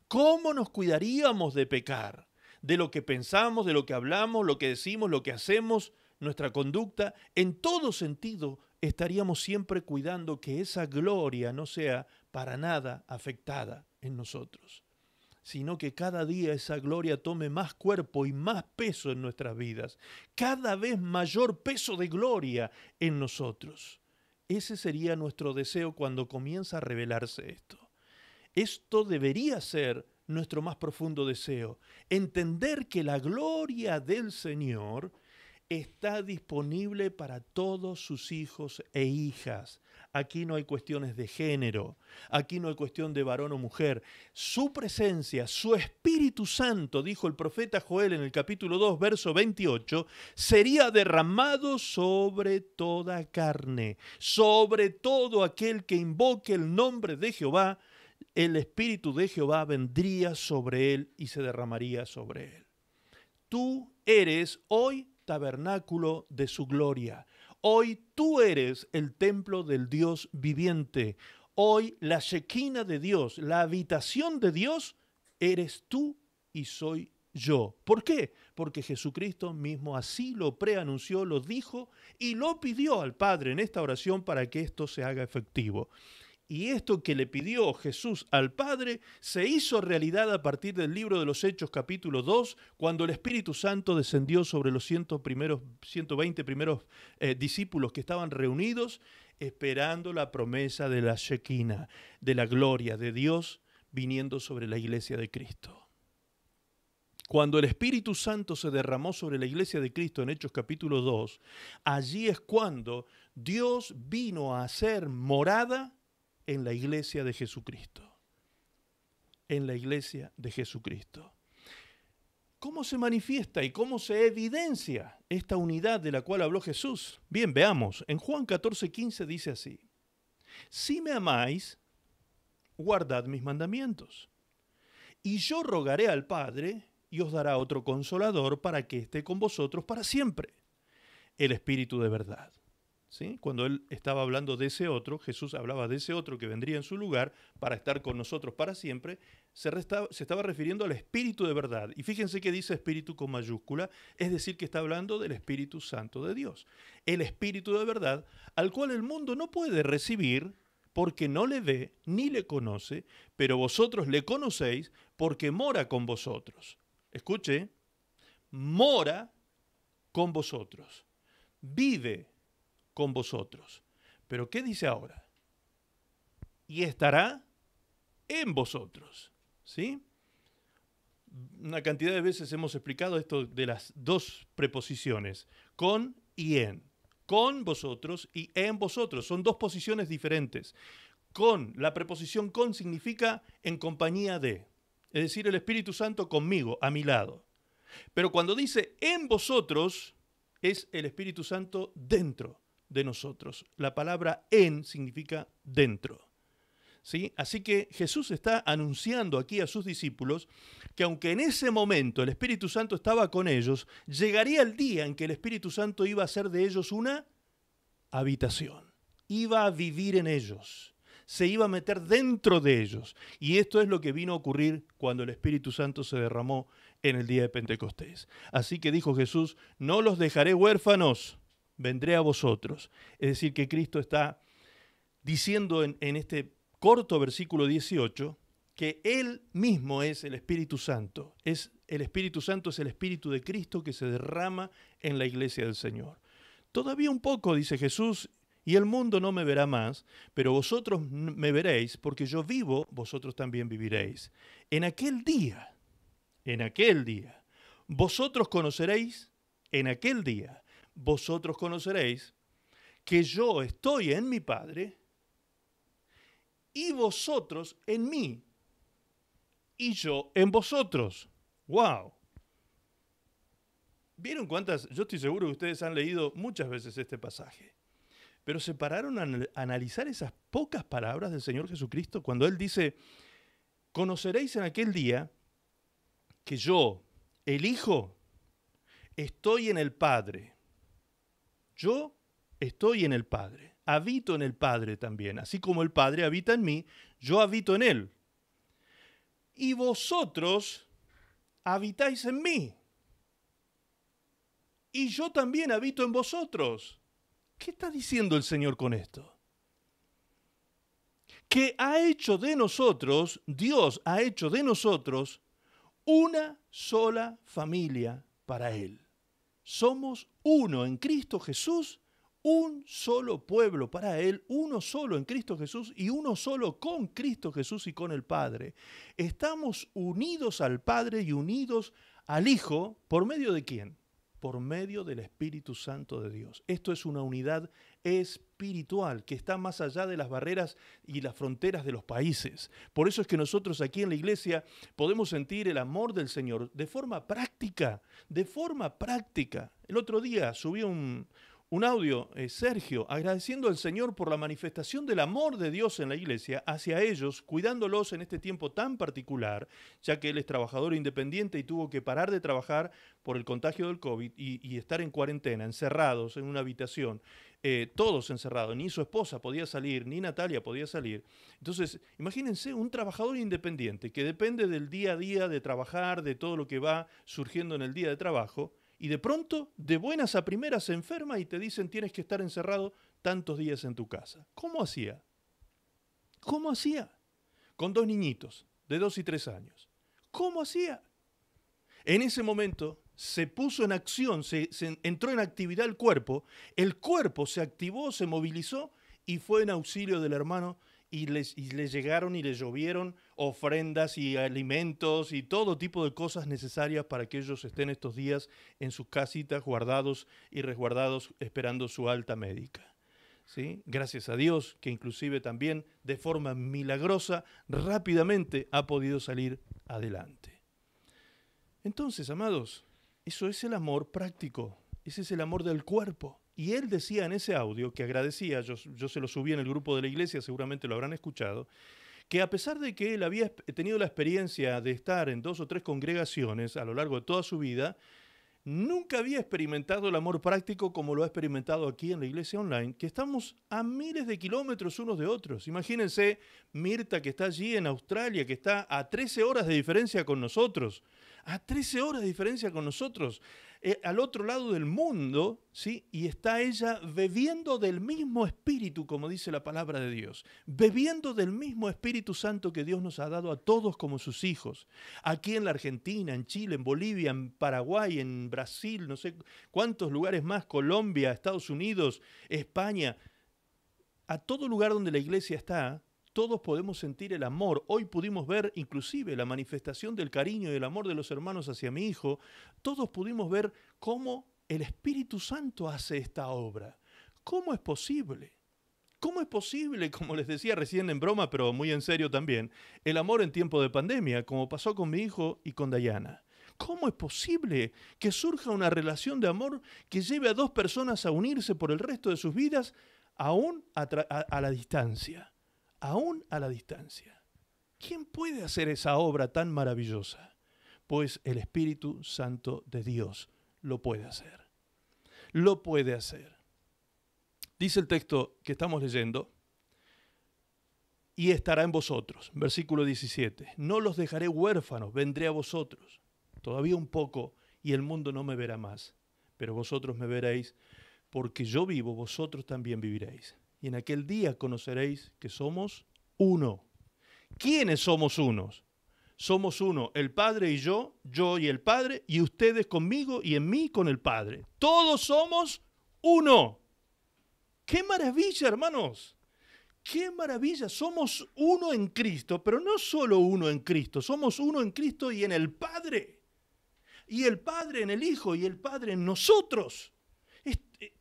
cómo nos cuidaríamos de pecar. De lo que pensamos, de lo que hablamos, lo que decimos, lo que hacemos, nuestra conducta, en todo sentido estaríamos siempre cuidando que esa gloria no sea para nada afectada en nosotros, sino que cada día esa gloria tome más cuerpo y más peso en nuestras vidas, cada vez mayor peso de gloria en nosotros. Ese sería nuestro deseo cuando comienza a revelarse esto. Esto debería ser nuestro más profundo deseo, entender que la gloria del Señor está disponible para todos sus hijos e hijas. Aquí no hay cuestiones de género, aquí no hay cuestión de varón o mujer. Su presencia, su Espíritu Santo, dijo el profeta Joel en el capítulo 2, verso 28, sería derramado sobre toda carne, sobre todo aquel que invoque el nombre de Jehová. El Espíritu de Jehová vendría sobre él y se derramaría sobre él. Tú eres hoy tabernáculo de su gloria. Hoy tú eres el templo del Dios viviente. Hoy la Shekinah de Dios, la habitación de Dios, eres tú y soy yo. ¿Por qué? Porque Jesucristo mismo así lo preanunció, lo dijo y lo pidió al Padre en esta oración para que esto se haga efectivo. Y esto que le pidió Jesús al Padre se hizo realidad a partir del libro de los Hechos capítulo 2, cuando el Espíritu Santo descendió sobre los 120 primeros discípulos que estaban reunidos esperando la promesa de la Shekinah, de la gloria de Dios viniendo sobre la iglesia de Cristo. Cuando el Espíritu Santo se derramó sobre la iglesia de Cristo en Hechos capítulo 2, allí es cuando Dios vino a hacer morada en la iglesia de Jesucristo. En la iglesia de Jesucristo. ¿Cómo se manifiesta y cómo se evidencia esta unidad de la cual habló Jesús? Bien, veamos. En Juan 14:15 dice así: si me amáis, guardad mis mandamientos. Y yo rogaré al Padre y os dará otro consolador para que esté con vosotros para siempre, el Espíritu de verdad. ¿Sí? Cuando él estaba hablando de ese otro, Jesús hablaba de ese otro que vendría en su lugar para estar con nosotros para siempre, se estaba refiriendo al Espíritu de verdad. Y fíjense que dice Espíritu con mayúscula, es decir, que está hablando del Espíritu Santo de Dios. El Espíritu de verdad, al cual el mundo no puede recibir porque no le ve ni le conoce, pero vosotros le conocéis porque mora con vosotros. Escuche, mora con vosotros, vive con vosotros. Pero ¿qué dice ahora? Y estará en vosotros. ¿Sí? Una cantidad de veces hemos explicado esto de las dos preposiciones, con y en. Con vosotros y en vosotros. Son dos posiciones diferentes. Con, la preposición con significa en compañía de. Es decir, el Espíritu Santo conmigo, a mi lado. Pero cuando dice en vosotros, es el Espíritu Santo dentro de nosotros. La palabra en significa dentro. ¿Sí? Así que Jesús está anunciando aquí a sus discípulos que aunque en ese momento el Espíritu Santo estaba con ellos, llegaría el día en que el Espíritu Santo iba a hacer de ellos una habitación. Iba a vivir en ellos. Se iba a meter dentro de ellos. Y esto es lo que vino a ocurrir cuando el Espíritu Santo se derramó en el día de Pentecostés. Así que dijo Jesús, no los dejaré huérfanos, vendré a vosotros. Es decir, que Cristo está diciendo en este corto versículo 18 que Él mismo es el Espíritu Santo. El Espíritu Santo es el Espíritu de Cristo que se derrama en la iglesia del Señor. Todavía un poco, dice Jesús, y el mundo no me verá más, pero vosotros me veréis, porque yo vivo, vosotros también viviréis. En aquel día, vosotros conoceréis, vosotros conoceréis que yo estoy en mi Padre y vosotros en mí y yo en vosotros. ¡Wow! ¿Vieron cuántas? Yo estoy seguro que ustedes han leído muchas veces este pasaje. Pero se pararon a analizar esas pocas palabras del Señor Jesucristo cuando Él dice, conoceréis en aquel día que yo, el Hijo, estoy en el Padre. Yo estoy en el Padre. Habito en el Padre también. Así como el Padre habita en mí, yo habito en Él. Y vosotros habitáis en mí. Y yo también habito en vosotros. ¿Qué está diciendo el Señor con esto? Que ha hecho de nosotros, Dios ha hecho de nosotros una sola familia para Él. Somos uno en Cristo Jesús, un solo pueblo para Él, uno solo en Cristo Jesús y uno solo con Cristo Jesús y con el Padre. Estamos unidos al Padre y unidos al Hijo, ¿por medio de quién? Por medio del Espíritu Santo de Dios. Esto es una unidad espiritual que está más allá de las barreras y las fronteras de los países. Por eso es que nosotros aquí en la iglesia podemos sentir el amor del Señor de forma práctica, El otro día subí un audio, Sergio, agradeciendo al Señor por la manifestación del amor de Dios en la iglesia hacia ellos, cuidándolos en este tiempo tan particular, ya que él es trabajador independiente y tuvo que parar de trabajar por el contagio del COVID y estar en cuarentena, encerrados en una habitación, todos encerrados, ni su esposa podía salir, ni Natalia podía salir. Entonces, imagínense un trabajador independiente que depende del día a día de trabajar, de todo lo que va surgiendo en el día de trabajo, y de pronto, de buenas a primeras, se enferma y te dicen tienes que estar encerrado tantos días en tu casa. ¿Cómo hacía? ¿Cómo hacía? Con 2 niñitos de 2 y 3 años. ¿Cómo hacía? En ese momento se puso en acción, se entró en actividad el cuerpo se activó, se movilizó y fue en auxilio del hermano y les llegaron y les llovieron ofrendas y alimentos y todo tipo de cosas necesarias para que ellos estén estos días en sus casitas guardados y resguardados esperando su alta médica. ¿Sí? Gracias a Dios que inclusive también de forma milagrosa rápidamente ha podido salir adelante. Entonces, amados, eso es el amor práctico, ese es el amor del cuerpo. Y él decía en ese audio, que agradecía, yo se lo subí en el grupo de la iglesia, seguramente lo habrán escuchado, que a pesar de que él había tenido la experiencia de estar en 2 o 3 congregaciones a lo largo de toda su vida, nunca había experimentado el amor práctico como lo ha experimentado aquí en la iglesia online, que estamos a miles de kilómetros unos de otros. Imagínense Mirta, que está allí en Australia, que está a 13 horas de diferencia con nosotros. A 13 horas de diferencia con nosotros, al otro lado del mundo, ¿sí? Y está ella bebiendo del mismo Espíritu, como dice la palabra de Dios, bebiendo del mismo Espíritu Santo que Dios nos ha dado a todos como sus hijos. Aquí en la Argentina, en Chile, en Bolivia, en Paraguay, en Brasil, no sé cuántos lugares más, Colombia, Estados Unidos, España, a todo lugar donde la iglesia está, todos podemos sentir el amor. Hoy pudimos ver inclusive la manifestación del cariño y el amor de los hermanos hacia mi hijo. Todos pudimos ver cómo el Espíritu Santo hace esta obra. ¿Cómo es posible? ¿Cómo es posible, como les decía recién en broma, pero muy en serio también, el amor en tiempo de pandemia, como pasó con mi hijo y con Dayana? ¿Cómo es posible que surja una relación de amor que lleve a 2 personas a unirse por el resto de sus vidas, aún a la distancia? Aún a la distancia. ¿Quién puede hacer esa obra tan maravillosa? Pues el Espíritu Santo de Dios lo puede hacer. Lo puede hacer. Dice el texto que estamos leyendo, y estará en vosotros, versículo 17. No los dejaré huérfanos, vendré a vosotros. Todavía un poco, y el mundo no me verá más, pero vosotros me veréis, porque yo vivo, vosotros también viviréis. Y en aquel día conoceréis que somos uno. ¿Quiénes somos unos? Somos uno, el Padre y yo y el Padre, y ustedes conmigo y en mí con el Padre. Todos somos uno. ¡Qué maravilla, hermanos! ¡Qué maravilla! Somos uno en Cristo, pero no solo uno en Cristo, somos uno en Cristo y en el Padre. Y el Padre en el Hijo y el Padre en nosotros.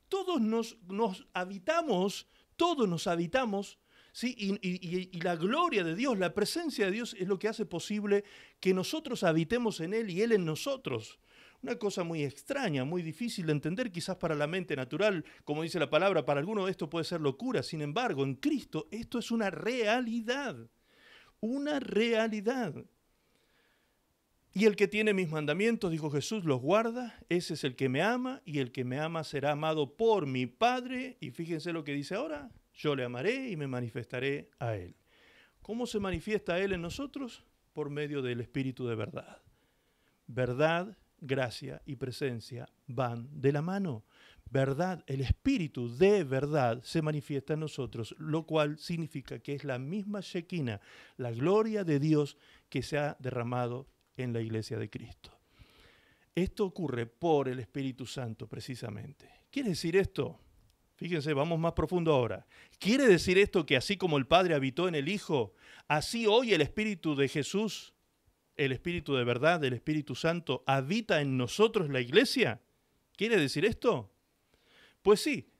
Todos nos habitamos. Todos nos habitamos, ¿sí? Y la gloria de Dios, la presencia de Dios es lo que hace posible que nosotros habitemos en Él y Él en nosotros. Una cosa muy extraña, muy difícil de entender quizás para la mente natural, como dice la palabra, para algunos esto puede ser locura. Sin embargo, en Cristo esto es una realidad, una realidad. Y el que tiene mis mandamientos, dijo Jesús, los guarda, ese es el que me ama, y el que me ama será amado por mi Padre. Y fíjense lo que dice ahora, yo le amaré y me manifestaré a Él. ¿Cómo se manifiesta Él en nosotros? Por medio del Espíritu de verdad. Verdad, gracia y presencia van de la mano. Verdad, el Espíritu de verdad se manifiesta en nosotros, lo cual significa que es la misma Shekinah, la gloria de Dios que se ha derramado en la iglesia de Cristo. Esto ocurre por el Espíritu Santo precisamente. ¿Quiere decir esto? Fíjense, vamos más profundo ahora. ¿Quiere decir esto que así como el Padre habitó en el Hijo, así hoy el Espíritu de Jesús, el Espíritu de verdad, el Espíritu Santo, habita en nosotros la iglesia? ¿Quiere decir esto? Pues sí.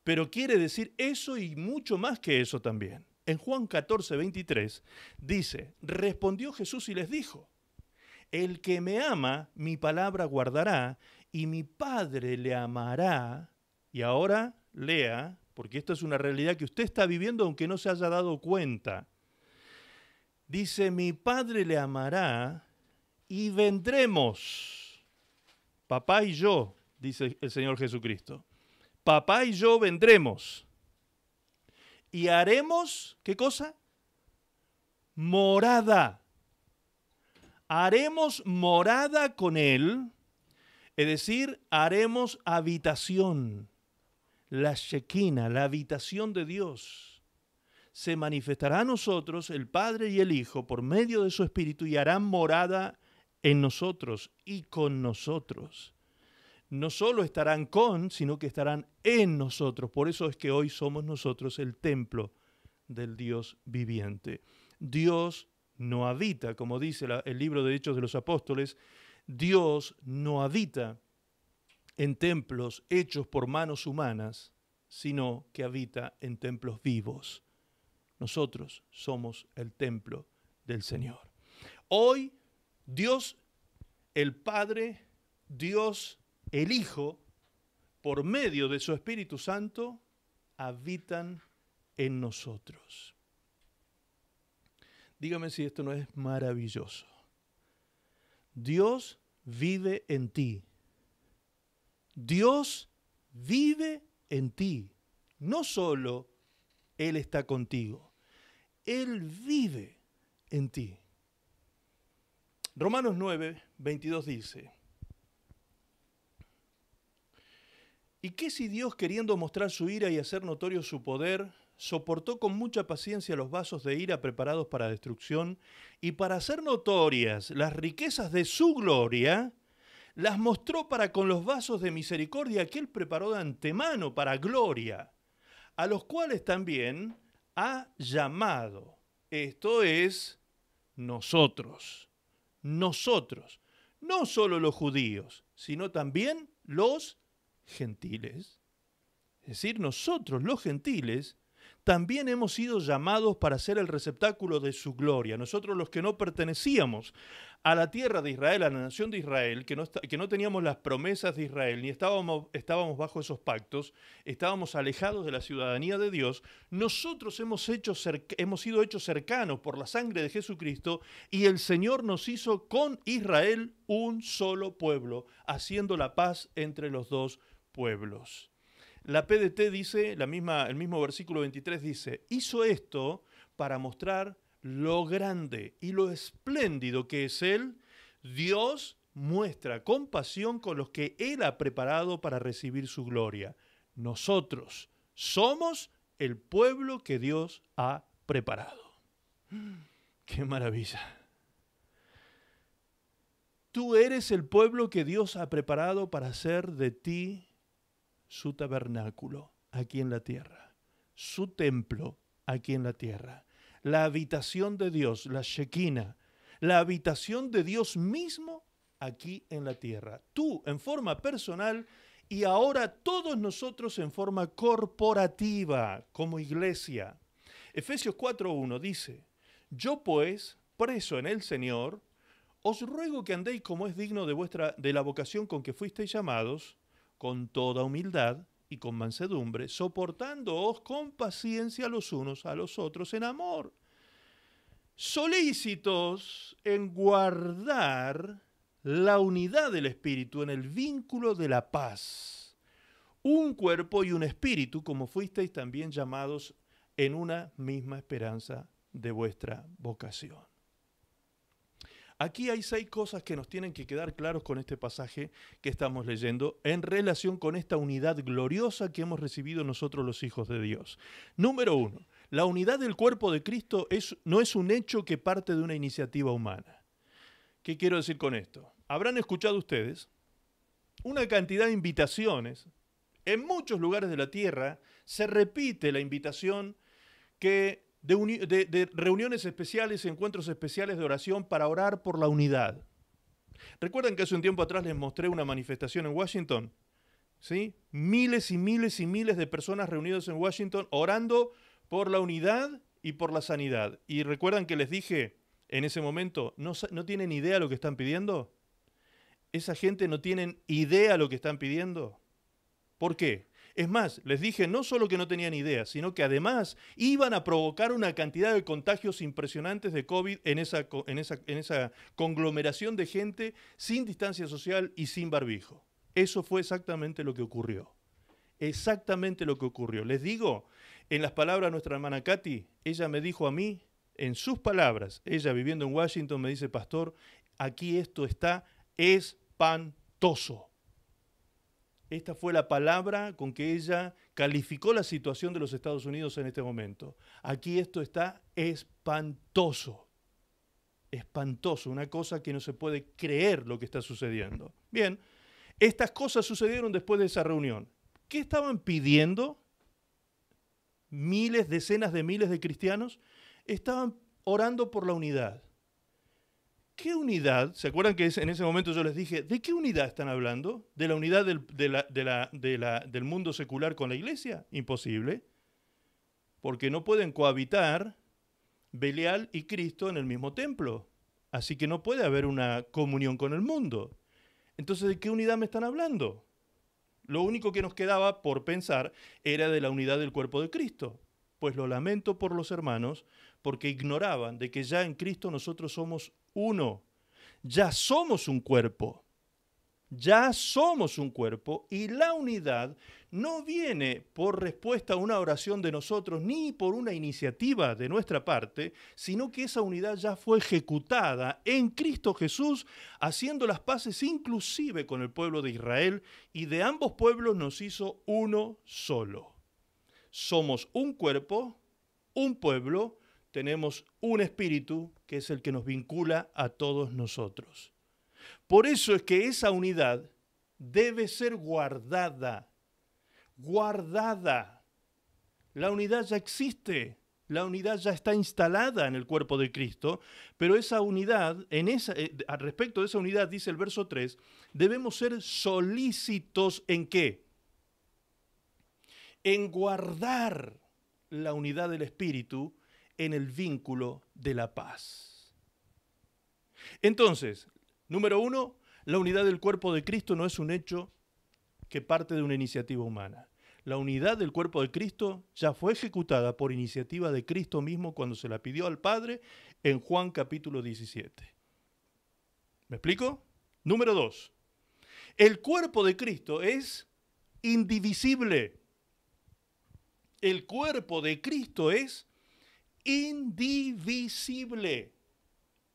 Pero quiere decir eso y mucho más que eso también. En Juan 14, 23 dice, respondió Jesús y les dijo, el que me ama, mi palabra guardará, y mi Padre le amará. Y ahora lea, porque esto es una realidad que usted está viviendo aunque no se haya dado cuenta. Dice, mi Padre le amará y vendremos. Papá y yo, dice el Señor Jesucristo. Papá y yo vendremos. Y haremos, ¿qué cosa? Morada. Haremos morada con Él, es decir, haremos habitación. La Shekinah, la habitación de Dios, se manifestará a nosotros, el Padre y el Hijo, por medio de su Espíritu, y harán morada en nosotros y con nosotros. No solo estarán con, sino que estarán en nosotros. Por eso es que hoy somos nosotros el templo del Dios viviente. Dios no habita, como dice el libro de Hechos de los Apóstoles, Dios no habita en templos hechos por manos humanas, sino que habita en templos vivos. Nosotros somos el templo del Señor. Hoy, Dios el Padre, Dios el Hijo, por medio de su Espíritu Santo, habitan en nosotros. Dígame si esto no es maravilloso. Dios vive en ti. Dios vive en ti. No solo Él está contigo, Él vive en ti. Romanos 9, 22 dice: ¿y qué si Dios, queriendo mostrar su ira y hacer notorio su poder, soportó con mucha paciencia los vasos de ira preparados para destrucción, y para hacer notorias las riquezas de su gloria, las mostró para con los vasos de misericordia que Él preparó de antemano para gloria, a los cuales también ha llamado? Esto es, nosotros, no solo los judíos, sino también los gentiles. Es decir, nosotros, los gentiles, también hemos sido llamados para ser el receptáculo de su gloria. Nosotros, los que no pertenecíamos a la tierra de Israel, a la nación de Israel, que no teníamos las promesas de Israel, ni estábamos bajo esos pactos, estábamos alejados de la ciudadanía de Dios, nosotros hemos sido hechos cercanos por la sangre de Jesucristo, y el Señor nos hizo con Israel un solo pueblo, haciendo la paz entre los dos pueblos. La PDT dice, el mismo versículo 23 dice: hizo esto para mostrar lo grande y lo espléndido que es Él. Dios muestra compasión con los que Él ha preparado para recibir su gloria. Nosotros somos el pueblo que Dios ha preparado. ¡Qué maravilla! Tú eres el pueblo que Dios ha preparado para hacer de ti su tabernáculo aquí en la tierra, su templo aquí en la tierra, la habitación de Dios, la Shekinah, la habitación de Dios mismo aquí en la tierra. Tú en forma personal y ahora todos nosotros en forma corporativa como iglesia. Efesios 4:1 dice: yo pues, preso en el Señor, os ruego que andéis como es digno de la vocación con que fuisteis llamados, con toda humildad y con mansedumbre, soportándoos con paciencia los unos a los otros en amor, solícitos en guardar la unidad del Espíritu en el vínculo de la paz, un cuerpo y un espíritu, como fuisteis también llamados en una misma esperanza de vuestra vocación. Aquí hay 6 cosas que nos tienen que quedar claros con este pasaje que estamos leyendo en relación con esta unidad gloriosa que hemos recibido nosotros los hijos de Dios. Número 1, la unidad del cuerpo de Cristo no es un hecho que parte de una iniciativa humana. ¿Qué quiero decir con esto? Habrán escuchado ustedes una cantidad de invitaciones. En muchos lugares de la tierra se repite la invitación de reuniones especiales, encuentros especiales de oración para orar por la unidad. ¿Recuerdan que hace un tiempo atrás les mostré una manifestación en Washington? ¿Sí? Miles y miles y miles de personas reunidas en Washington orando por la unidad y por la sanidad. ¿Y recuerdan que les dije en ese momento, no tienen idea de lo que están pidiendo? Esa gente no tienen idea de lo que están pidiendo. ¿Por qué? Es más, les dije no solo que no tenían idea, sino que además iban a provocar una cantidad de contagios impresionantes de COVID en esa conglomeración de gente sin distancia social y sin barbijo. Eso fue exactamente lo que ocurrió. Exactamente lo que ocurrió. Les digo, en las palabras de nuestra hermana Katy, ella me dijo a mí, en sus palabras, ella viviendo en Washington, me dice: pastor, aquí esto está espantoso. Esta fue la palabra con que ella calificó la situación de los Estados Unidos en este momento. Aquí esto está espantoso. Espantoso, una cosa que no se puede creer lo que está sucediendo. Bien, estas cosas sucedieron después de esa reunión. ¿Qué estaban pidiendo? miles, decenas de miles de cristianos estaban orando por la unidad. ¿Qué unidad? ¿Se acuerdan que en ese momento yo les dije, ¿de qué unidad están hablando? ¿De la unidad del mundo secular con la iglesia? Imposible, porque no pueden cohabitar Belial y Cristo en el mismo templo. Así que no puede haber una comunión con el mundo. Entonces, ¿de qué unidad me están hablando? Lo único que nos quedaba por pensar era de la unidad del cuerpo de Cristo. Pues lo lamento por los hermanos, porque ignoraban de que ya en Cristo nosotros somos uno. Ya somos un cuerpo. Ya somos un cuerpo y la unidad no viene por respuesta a una oración de nosotros ni por una iniciativa de nuestra parte, sino que esa unidad ya fue ejecutada en Cristo Jesús, haciendo las paces inclusive con el pueblo de Israel, y de ambos pueblos nos hizo uno solo. Somos un cuerpo, un pueblo, tenemos un espíritu que es el que nos vincula a todos nosotros. Por eso es que esa unidad debe ser guardada. Guardada. La unidad ya existe. La unidad ya está instalada en el cuerpo de Cristo, pero esa unidad, al respecto de esa unidad, dice el verso 3, debemos ser solícitos ¿en qué? En guardar la unidad del Espíritu en el vínculo de la paz. Entonces, número 1, la unidad del cuerpo de Cristo no es un hecho que parte de una iniciativa humana. La unidad del cuerpo de Cristo ya fue ejecutada por iniciativa de Cristo mismo cuando se la pidió al Padre en Juan capítulo 17. ¿Me explico? Número 2, el cuerpo de Cristo es indivisible. El cuerpo de Cristo es indivisible.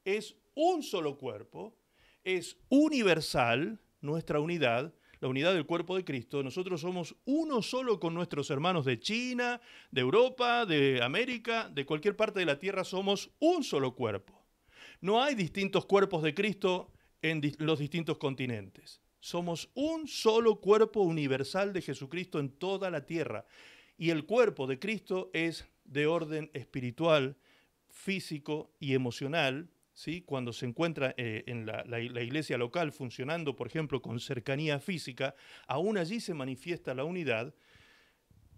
Es un solo cuerpo. Es universal nuestra unidad, la unidad del cuerpo de Cristo. Nosotros somos uno solo con nuestros hermanos de China, de Europa, de América, de cualquier parte de la tierra, somos un solo cuerpo. No hay distintos cuerpos de Cristo en los distintos continentes. Somos un solo cuerpo universal de Jesucristo en toda la tierra. Y el cuerpo de Cristo es de orden espiritual, físico y emocional. ¿Sí? Cuando se encuentra en la iglesia local funcionando, por ejemplo, con cercanía física, aún allí se manifiesta la unidad,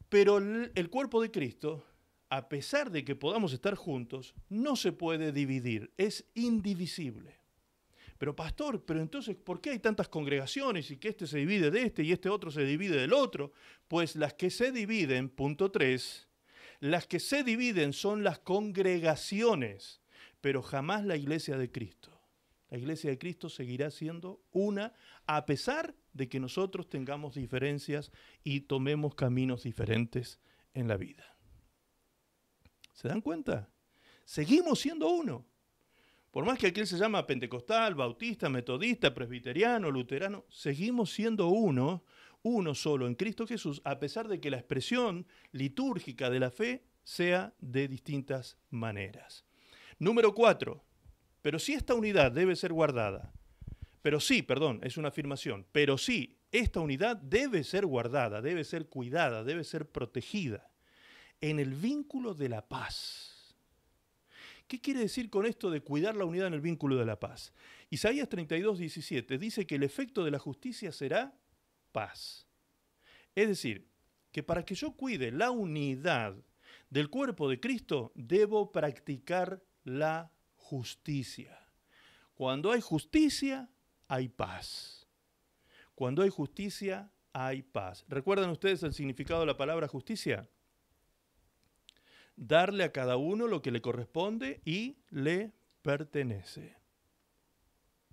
pero el cuerpo de Cristo, a pesar de que podamos estar juntos, no se puede dividir, es indivisible. Pero pastor, pero entonces, ¿por qué hay tantas congregaciones y que este se divide de este y este otro se divide del otro? Pues las que se dividen, punto 3, las que se dividen son las congregaciones, pero jamás la iglesia de Cristo. La iglesia de Cristo seguirá siendo una, a pesar de que nosotros tengamos diferencias y tomemos caminos diferentes en la vida. ¿Se dan cuenta? Seguimos siendo uno. Por más que aquel se llama pentecostal, bautista, metodista, presbiteriano, luterano, seguimos siendo uno solo en Cristo Jesús, a pesar de que la expresión litúrgica de la fe sea de distintas maneras. Número 4, pero sí esta unidad debe ser guardada. Es una afirmación, pero sí, esta unidad debe ser guardada, debe ser cuidada, debe ser protegida en el vínculo de la paz. ¿Qué quiere decir con esto de cuidar la unidad en el vínculo de la paz? Isaías 32:17 dice que el efecto de la justicia será paz. Es decir, que para que yo cuide la unidad del cuerpo de Cristo, debo practicar la justicia. Cuando hay justicia, hay paz. Cuando hay justicia, hay paz. ¿Recuerdan ustedes el significado de la palabra justicia? Darle a cada uno lo que le corresponde y le pertenece.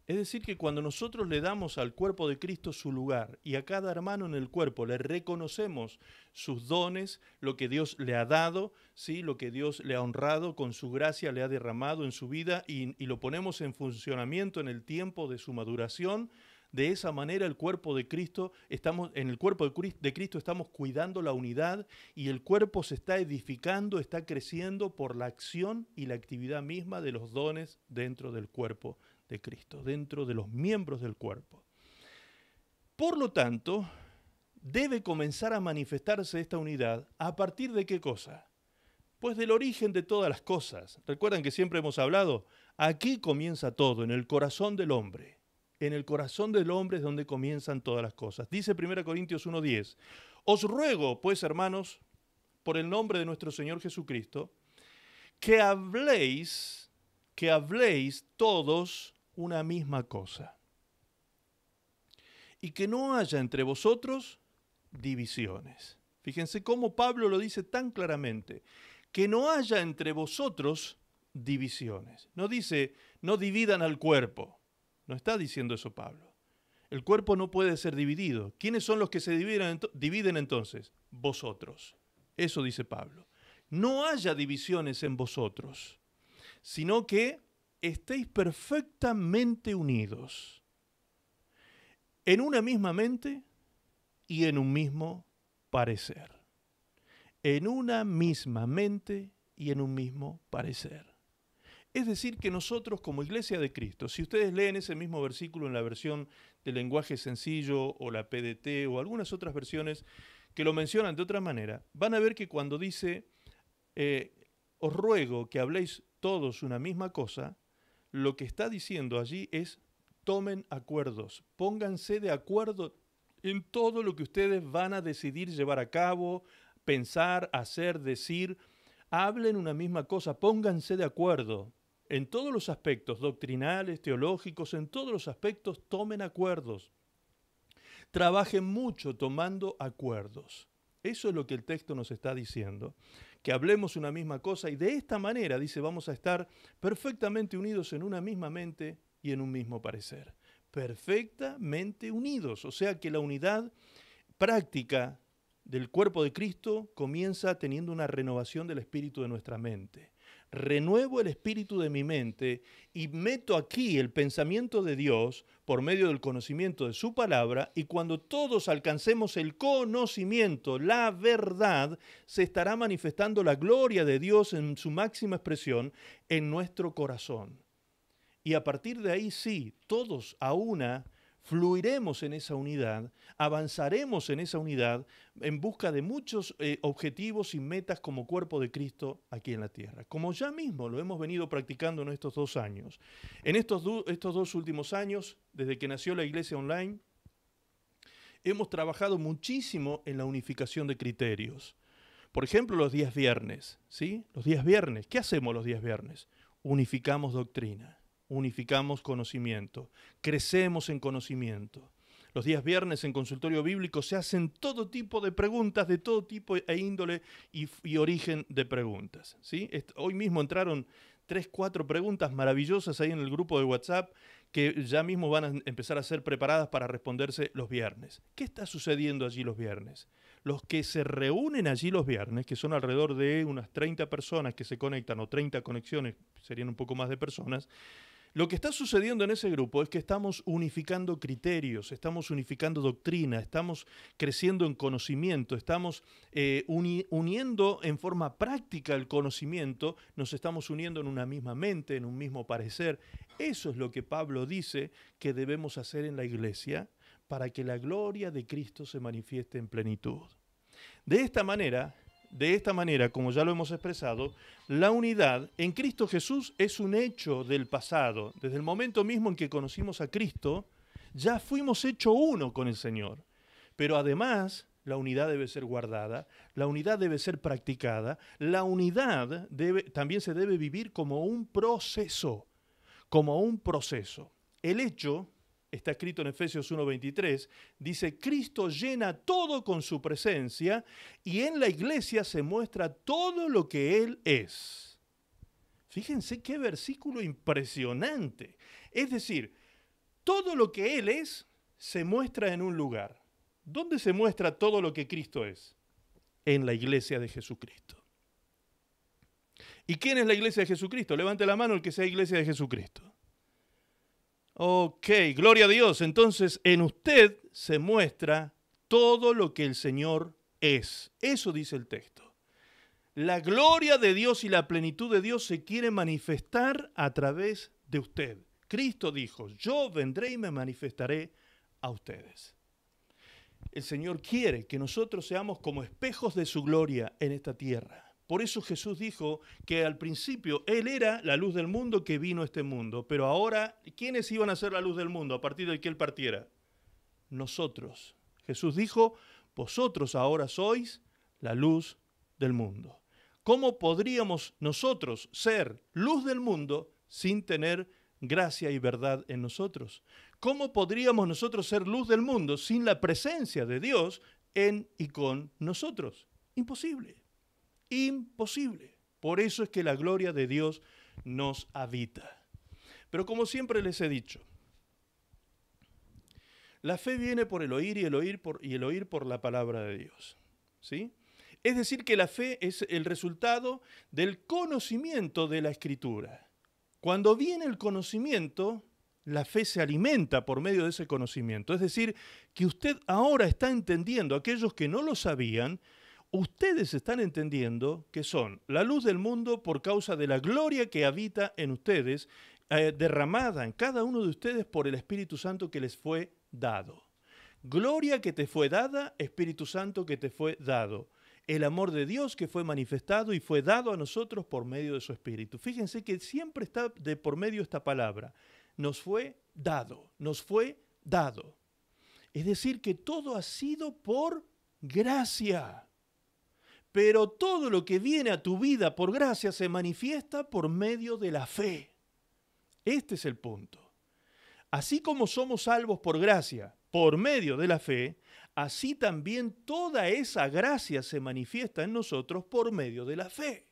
Es decir, que cuando nosotros le damos al cuerpo de Cristo su lugar y a cada hermano en el cuerpo le reconocemos sus dones, lo que Dios le ha dado, ¿sí? Lo que Dios le ha honrado, con su gracia le ha derramado en su vida y lo ponemos en funcionamiento en el tiempo de su maduración, de esa manera el cuerpo de Cristo, en el cuerpo de Cristo estamos cuidando la unidad y el cuerpo se está edificando, está creciendo por la acción y la actividad misma de los dones dentro del cuerpo de Cristo, dentro de los miembros del cuerpo. Por lo tanto, debe comenzar a manifestarse esta unidad ¿a partir de qué cosa? Pues del origen de todas las cosas. Recuerdan que siempre hemos hablado, aquí comienza todo, en el corazón del hombre. En el corazón del hombre es donde comienzan todas las cosas. Dice 1 Corintios 1:10, os ruego, pues, hermanos, por el nombre de nuestro Señor Jesucristo, que habléis todos una misma cosa. Y que no haya entre vosotros divisiones. Fíjense cómo Pablo lo dice tan claramente. Que no haya entre vosotros divisiones. No dice, no dividan al cuerpo. No está diciendo eso Pablo. El cuerpo no puede ser dividido. ¿Quiénes son los que se dividen entonces? Vosotros. Eso dice Pablo. No haya divisiones en vosotros, sino que estéis perfectamente unidos en una misma mente y en un mismo parecer. En una misma mente y en un mismo parecer. Es decir, que nosotros como Iglesia de Cristo, si ustedes leen ese mismo versículo en la versión del lenguaje sencillo o la PDT o algunas otras versiones que lo mencionan de otra manera, van a ver que cuando dice, os ruego que habléis todos una misma cosa, lo que está diciendo allí es, tomen acuerdos, pónganse de acuerdo en todo lo que ustedes van a decidir llevar a cabo, pensar, hacer, decir, hablen una misma cosa, pónganse de acuerdo. En todos los aspectos doctrinales, teológicos, en todos los aspectos tomen acuerdos. Trabajen mucho tomando acuerdos. Eso es lo que el texto nos está diciendo. Que hablemos una misma cosa y de esta manera, dice, vamos a estar perfectamente unidos en una misma mente y en un mismo parecer. Perfectamente unidos. O sea que la unidad práctica del cuerpo de Cristo comienza teniendo una renovación del espíritu de nuestra mente. Renuevo el espíritu de mi mente y meto aquí el pensamiento de Dios por medio del conocimiento de su palabra, y cuando todos alcancemos el conocimiento, la verdad, se estará manifestando la gloria de Dios en su máxima expresión en nuestro corazón. Y a partir de ahí sí, todos a una fluiremos en esa unidad, avanzaremos en esa unidad en busca de muchos objetivos y metas como cuerpo de Cristo aquí en la tierra. Como ya mismo lo hemos venido practicando en estos 2 años. En estos 2 últimos años, desde que nació la Iglesia Online, hemos trabajado muchísimo en la unificación de criterios. Por ejemplo, los días viernes, ¿sí? Los días viernes, ¿qué hacemos los días viernes? Unificamos doctrina. Unificamos conocimiento, crecemos en conocimiento. Los días viernes en consultorio bíblico se hacen todo tipo de preguntas, de todo tipo e índole y origen de preguntas, ¿sí? Hoy mismo entraron 3, 4 preguntas maravillosas ahí en el grupo de WhatsApp que ya mismo van a empezar a ser preparadas para responderse los viernes. ¿Qué está sucediendo allí los viernes? Los que se reúnen allí los viernes, que son alrededor de unas 30 personas que se conectan, o 30 conexiones, serían un poco más de personas. Lo que está sucediendo en ese grupo es que estamos unificando criterios, estamos unificando doctrina, estamos creciendo en conocimiento, estamos uniendo en forma práctica el conocimiento, nos estamos uniendo en una misma mente, en un mismo parecer. Eso es lo que Pablo dice que debemos hacer en la iglesia para que la gloria de Cristo se manifieste en plenitud. De esta manera, como ya lo hemos expresado, la unidad en Cristo Jesús es un hecho del pasado. Desde el momento mismo en que conocimos a Cristo, ya fuimos hecho uno con el Señor. Pero además, la unidad debe ser guardada, la unidad debe ser practicada, la unidad también se debe vivir como un proceso, El hecho, está escrito en Efesios 1:23, dice, Cristo llena todo con su presencia y en la iglesia se muestra todo lo que Él es. Fíjense qué versículo impresionante. Es decir, todo lo que Él es se muestra en un lugar. ¿Dónde se muestra todo lo que Cristo es? En la iglesia de Jesucristo. ¿Y quién es la iglesia de Jesucristo? Levante la mano el que sea iglesia de Jesucristo. Ok, gloria a Dios. Entonces, en usted se muestra todo lo que el Señor es. Eso dice el texto. La gloria de Dios y la plenitud de Dios se quiere manifestar a través de usted. Cristo dijo, yo vendré y me manifestaré a ustedes. el Señor quiere que nosotros seamos como espejos de su gloria en esta tierra. Por eso Jesús dijo que al principio Él era la luz del mundo que vino a este mundo, pero ahora, ¿quiénes iban a ser la luz del mundo a partir de que Él partiera? Nosotros. Jesús dijo, vosotros ahora sois la luz del mundo. ¿Cómo podríamos nosotros ser luz del mundo sin tener gracia y verdad en nosotros? ¿Cómo podríamos nosotros ser luz del mundo sin la presencia de Dios en y con nosotros? Imposible. Imposible. Por eso es que la gloria de Dios nos habita. Pero como siempre les he dicho, la fe viene por el oír y el oír por la palabra de Dios. ¿Sí? Es decir, que la fe es el resultado del conocimiento de la Escritura. Cuando viene el conocimiento, la fe se alimenta por medio de ese conocimiento. Es decir, que usted ahora está entendiendo, aquellos que no lo sabían, ustedes están entendiendo que son la luz del mundo por causa de la gloria que habita en ustedes, derramada en cada uno de ustedes por el Espíritu Santo que les fue dado. Gloria que te fue dada, Espíritu Santo que te fue dado. El amor de Dios que fue manifestado y fue dado a nosotros por medio de su Espíritu. Fíjense que siempre está de por medio esta palabra. Nos fue dado, nos fue dado. Es decir, que todo ha sido por gracia. Pero todo lo que viene a tu vida por gracia se manifiesta por medio de la fe. Este es el punto. Así como somos salvos por gracia, por medio de la fe, así también toda esa gracia se manifiesta en nosotros por medio de la fe.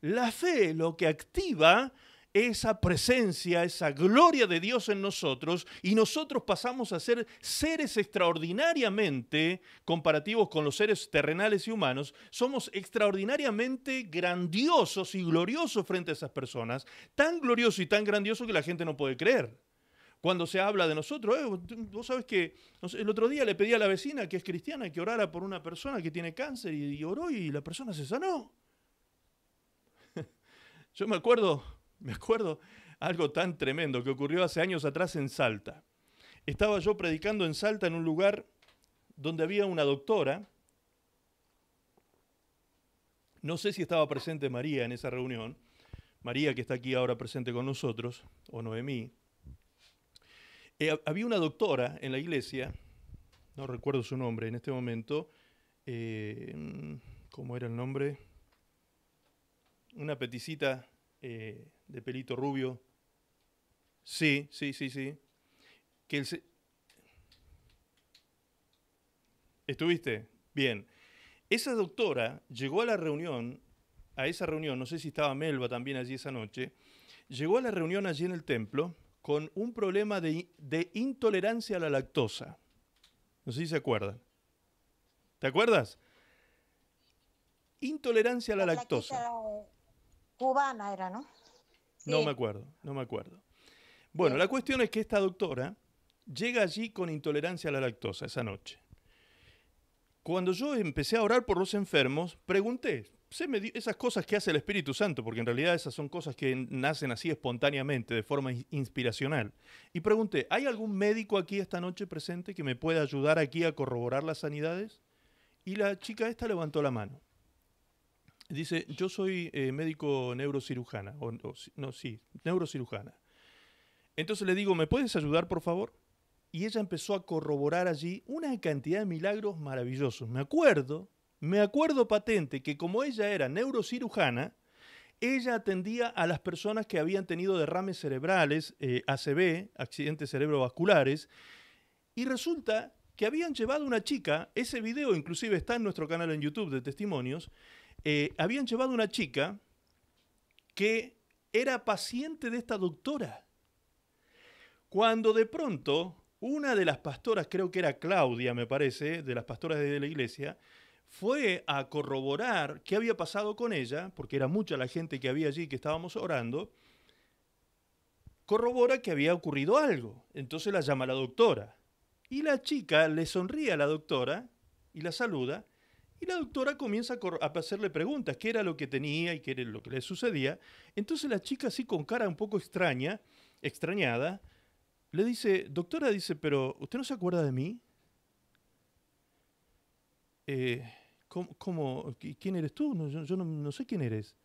La fe es lo que activa esa presencia, esa gloria de Dios en nosotros, y nosotros pasamos a ser seres extraordinariamente, comparativos con los seres terrenales y humanos, somos extraordinariamente grandiosos y gloriosos frente a esas personas, tan glorioso y tan grandioso que la gente no puede creer. Cuando se habla de nosotros, vos sabés que el otro día le pedí a la vecina que es cristiana que orara por una persona que tiene cáncer y oró y la persona se sanó. Yo me acuerdo algo tan tremendo que ocurrió hace años atrás en Salta. Estaba yo predicando en Salta en un lugar donde había una doctora. No sé si estaba presente María en esa reunión. María, que está aquí ahora presente con nosotros, o Noemí. Había una doctora en la iglesia, no recuerdo su nombre en este momento. ¿Cómo era el nombre? Una peticita de pelito rubio. Sí. Que ¿Estuviste? Bien. Esa doctora llegó a la reunión, no sé si estaba Melba también allí esa noche, llegó a la reunión allí en el templo con un problema de intolerancia a la lactosa. No sé si se acuerdan. ¿Te acuerdas? Intolerancia a la lactosa. Cubana era, ¿no? Sí. No me acuerdo. Bueno, la cuestión es que esta doctora llega allí con intolerancia a la lactosa esa noche. Cuando yo empecé a orar por los enfermos, pregunté, esas cosas que hace el Espíritu Santo, porque en realidad esas son cosas que nacen así espontáneamente, de forma inspiracional. Y pregunté, ¿hay algún médico aquí esta noche presente que me pueda ayudar aquí a corroborar las sanidades? Y la chica esta levantó la mano. Dice, yo soy médico neurocirujana. Neurocirujana. Entonces le digo, ¿me puedes ayudar, por favor? Y ella empezó a corroborar allí una cantidad de milagros maravillosos. Me acuerdo patente que como ella era neurocirujana, ella atendía a las personas que habían tenido derrames cerebrales, ACV, accidentes cerebrovasculares, y resulta que habían llevado una chica, ese video inclusive está en nuestro canal en YouTube de testimonios, habían llevado una chica que era paciente de esta doctora. Cuando de pronto una de las pastoras, creo que era Claudia, me parece, de las pastoras de la iglesia, fue a corroborar qué había pasado con ella, porque era mucha la gente que había allí que estábamos orando, corrobora que había ocurrido algo. Entonces la llama a la doctora. Y la chica le sonríe a la doctora y la saluda, y la doctora comienza a hacerle preguntas, qué era lo que tenía y qué era lo que le sucedía. Entonces la chica, así con cara un poco extrañada, le dice, doctora, pero ¿usted no se acuerda de mí? ¿Quién eres tú? No, yo no sé quién eres.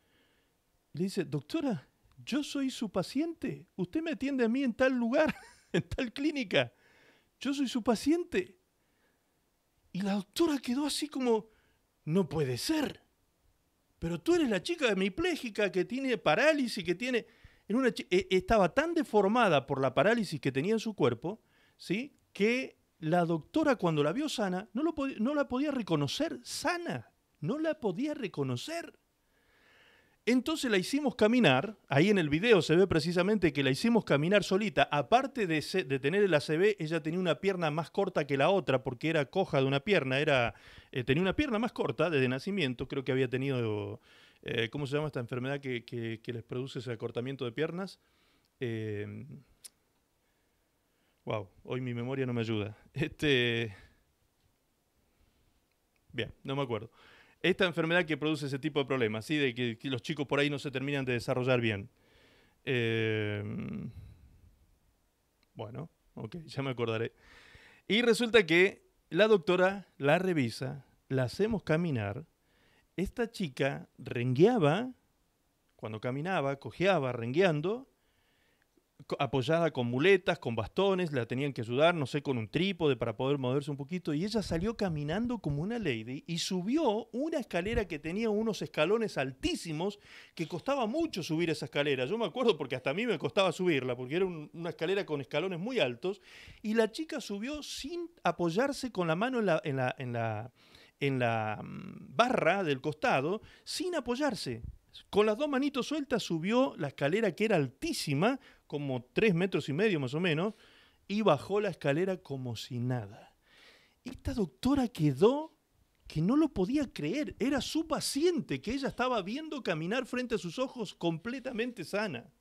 Y le dice, doctora, yo soy su paciente. Usted me atiende a mí en tal lugar, en tal clínica. Yo soy su paciente. Y la doctora quedó así como, no puede ser. Pero tú eres la chica hemipléjica que tiene parálisis, que tiene... estaba tan deformada por la parálisis que tenía en su cuerpo, ¿sí?, que la doctora cuando la vio sana no la podía reconocer sana. No la podía reconocer. Entonces la hicimos caminar, ahí en el video se ve precisamente que la hicimos caminar solita, aparte de tener el ACV, ella tenía una pierna más corta que la otra, porque era coja de una pierna, tenía una pierna más corta desde nacimiento, creo que había tenido, ¿cómo se llama esta enfermedad que les produce ese acortamiento de piernas? Wow, hoy mi memoria no me ayuda. Bien, no me acuerdo. Esta enfermedad que produce ese tipo de problemas, ¿sí? De que los chicos por ahí no se terminan de desarrollar bien. Bueno, ok, ya me acordaré. Y resulta que la doctora la revisa, la hacemos caminar. Esta chica rengueaba, cuando caminaba, cojeaba rengueando, apoyada con muletas, con bastones, la tenían que ayudar, no sé, con un trípode para poder moverse un poquito, y ella salió caminando como una lady y subió una escalera que tenía unos escalones altísimos, que costaba mucho subir esa escalera. Yo me acuerdo porque hasta a mí me costaba subirla, porque era una escalera con escalones muy altos, y la chica subió sin apoyarse con la mano en la barra del costado, sin apoyarse. Con las dos manitos sueltas subió la escalera, que era altísima, como 3,5 metros más o menos, y bajó la escalera como si nada. Esta doctora quedó que no lo podía creer. Era su paciente que ella estaba viendo caminar frente a sus ojos completamente sana.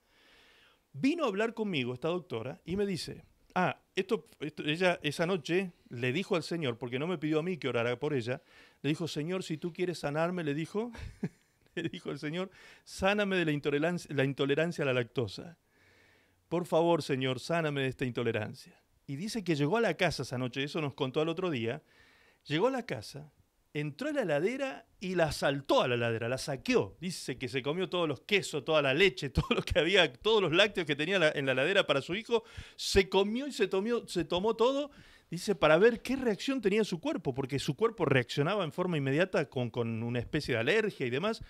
Vino a hablar conmigo esta doctora y me dice, ella esa noche le dijo al Señor, porque no me pidió a mí que orara por ella, le dijo, Señor, si tú quieres sanarme, le dijo... Le dijo el Señor, sáname de la intolerancia a la lactosa. Por favor, Señor, sáname de esta intolerancia. Y dice que llegó a la casa esa noche, eso nos contó al otro día, llegó a la casa, entró a la heladera y la saltó a la heladera, la saqueó. Dice que se comió todos los quesos, toda la leche, todo lo que había, todos los lácteos que tenía en la heladera para su hijo, se comió y se tomó todo. Dice, para ver qué reacción tenía su cuerpo, porque su cuerpo reaccionaba en forma inmediata con una especie de alergia y demás.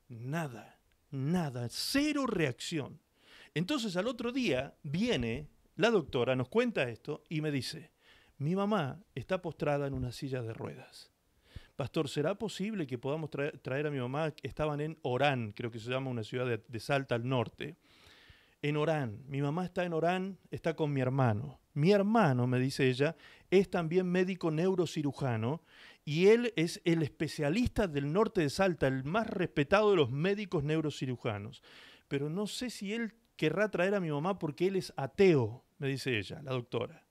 Nada, cero reacción. Entonces al otro día viene la doctora, nos cuenta esto y me dice, mi mamá está postrada en una silla de ruedas. Pastor, ¿será posible que podamos traer a mi mamá? Estaban en Orán, creo que se llama una ciudad de Salta al norte. En Orán, mi mamá está en Orán, está con mi hermano. Mi hermano, me dice ella, es también médico neurocirujano y él es el especialista del norte de Salta, el más respetado de los médicos neurocirujanos. Pero no sé si él querrá traer a mi mamá porque él es ateo, me dice ella, la doctora.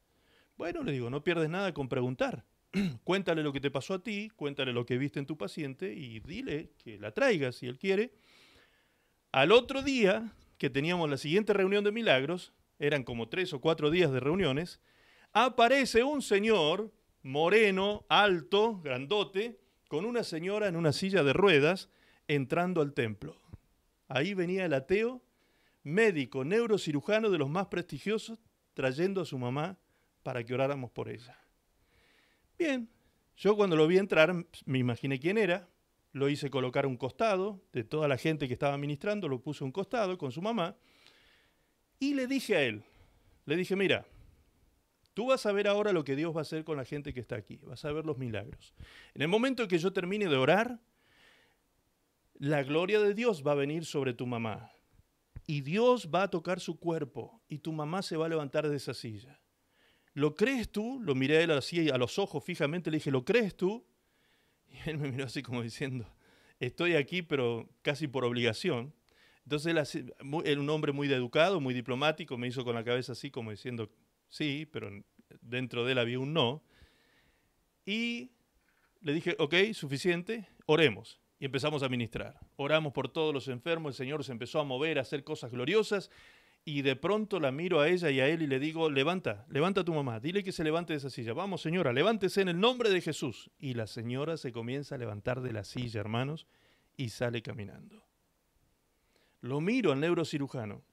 Bueno, le digo, no pierdes nada con preguntar. Cuéntale lo que te pasó a ti, cuéntale lo que viste en tu paciente y dile que la traiga si él quiere. Al otro día, que teníamos la siguiente reunión de milagros, eran como 3 o 4 días de reuniones, aparece un señor moreno, alto, grandote, con una señora en una silla de ruedas, entrando al templo. Ahí venía el ateo, médico, neurocirujano de los más prestigiosos, trayendo a su mamá para que oráramos por ella. Bien, yo cuando lo vi entrar, me imaginé quién era, lo hice colocar a un costado de toda la gente que estaba ministrando, lo puse a un costado con su mamá, y le dije a él, mira, tú vas a ver ahora lo que Dios va a hacer con la gente que está aquí, vas a ver los milagros. En el momento que yo termine de orar, la gloria de Dios va a venir sobre tu mamá, y Dios va a tocar su cuerpo, y tu mamá se va a levantar de esa silla. ¿Lo crees tú? Lo miré a él así a los ojos fijamente, le dije, ¿lo crees tú? Y él me miró así como diciendo, estoy aquí pero casi por obligación. Entonces él era un hombre muy educado, muy diplomático, me hizo con la cabeza así como diciendo, sí, pero dentro de él había un no. Y le dije, ok, suficiente, oremos. Y empezamos a ministrar. Oramos por todos los enfermos, el Señor se empezó a mover, a hacer cosas gloriosas. Y de pronto la miro a ella y a él y le digo, levanta a tu mamá, dile que se levante de esa silla. Vamos, señora, levántese en el nombre de Jesús. Y la señora se comienza a levantar de la silla, hermanos, y sale caminando. Lo miro al neurocirujano,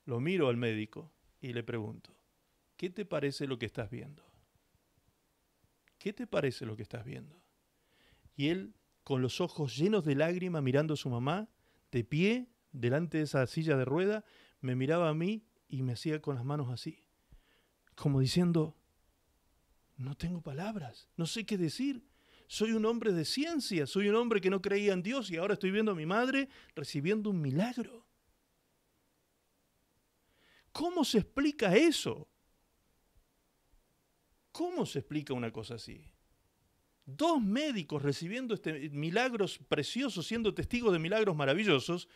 lo miro al médico y le pregunto, ¿qué te parece lo que estás viendo? ¿Qué te parece lo que estás viendo? Y él, con los ojos llenos de lágrimas, mirando a su mamá, de pie, delante de esa silla de rueda, me miraba a mí y me hacía con las manos así, como diciendo, no tengo palabras, no sé qué decir. Soy un hombre de ciencia, soy un hombre que no creía en Dios y ahora estoy viendo a mi madre recibiendo un milagro. ¿Cómo se explica eso? ¿Cómo se explica una cosa así? 2 médicos recibiendo milagros preciosos, siendo testigos de milagros maravillosos,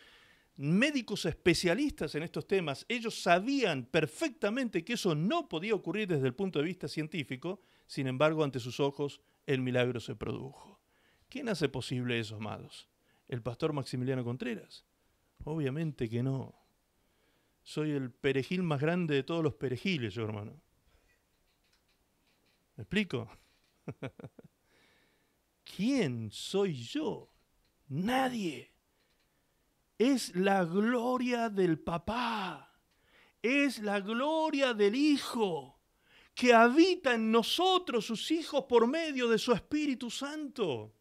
médicos especialistas en estos temas, ellos sabían perfectamente que eso no podía ocurrir desde el punto de vista científico, sin embargo, ante sus ojos, el milagro se produjo. ¿Quién hace posible eso, amados? ¿El pastor Maximiliano Contreras? Obviamente que no. Soy el perejil más grande de todos los perejiles, yo, hermano. ¿Me explico? ¿Quién soy yo? Nadie. Es la gloria del papá. Es la gloria del Hijo que habita en nosotros, sus hijos, por medio de su Espíritu Santo.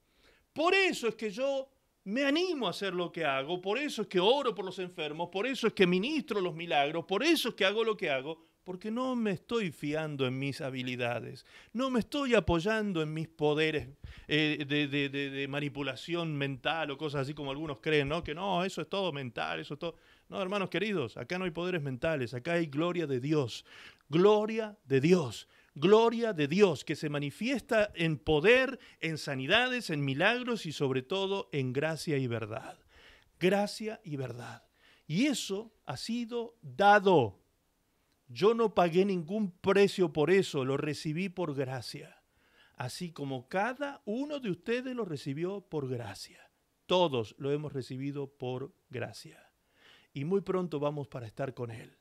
Por eso es que yo me animo a hacer lo que hago, por eso es que oro por los enfermos, por eso es que ministro los milagros, por eso es que hago lo que hago, porque no me estoy fiando en mis habilidades, no me estoy apoyando en mis poderes de manipulación mental o cosas así como algunos creen, ¿no? Que no, eso es todo mental, eso es todo. No, hermanos queridos, acá no hay poderes mentales, acá hay gloria de Dios, gloria de Dios. Gloria de Dios que se manifiesta en poder, en sanidades, en milagros y sobre todo en gracia y verdad. Gracia y verdad. Y eso ha sido dado. Yo no pagué ningún precio por eso, lo recibí por gracia. Así como cada uno de ustedes lo recibió por gracia. Todos lo hemos recibido por gracia. Y muy pronto vamos para estar con Él.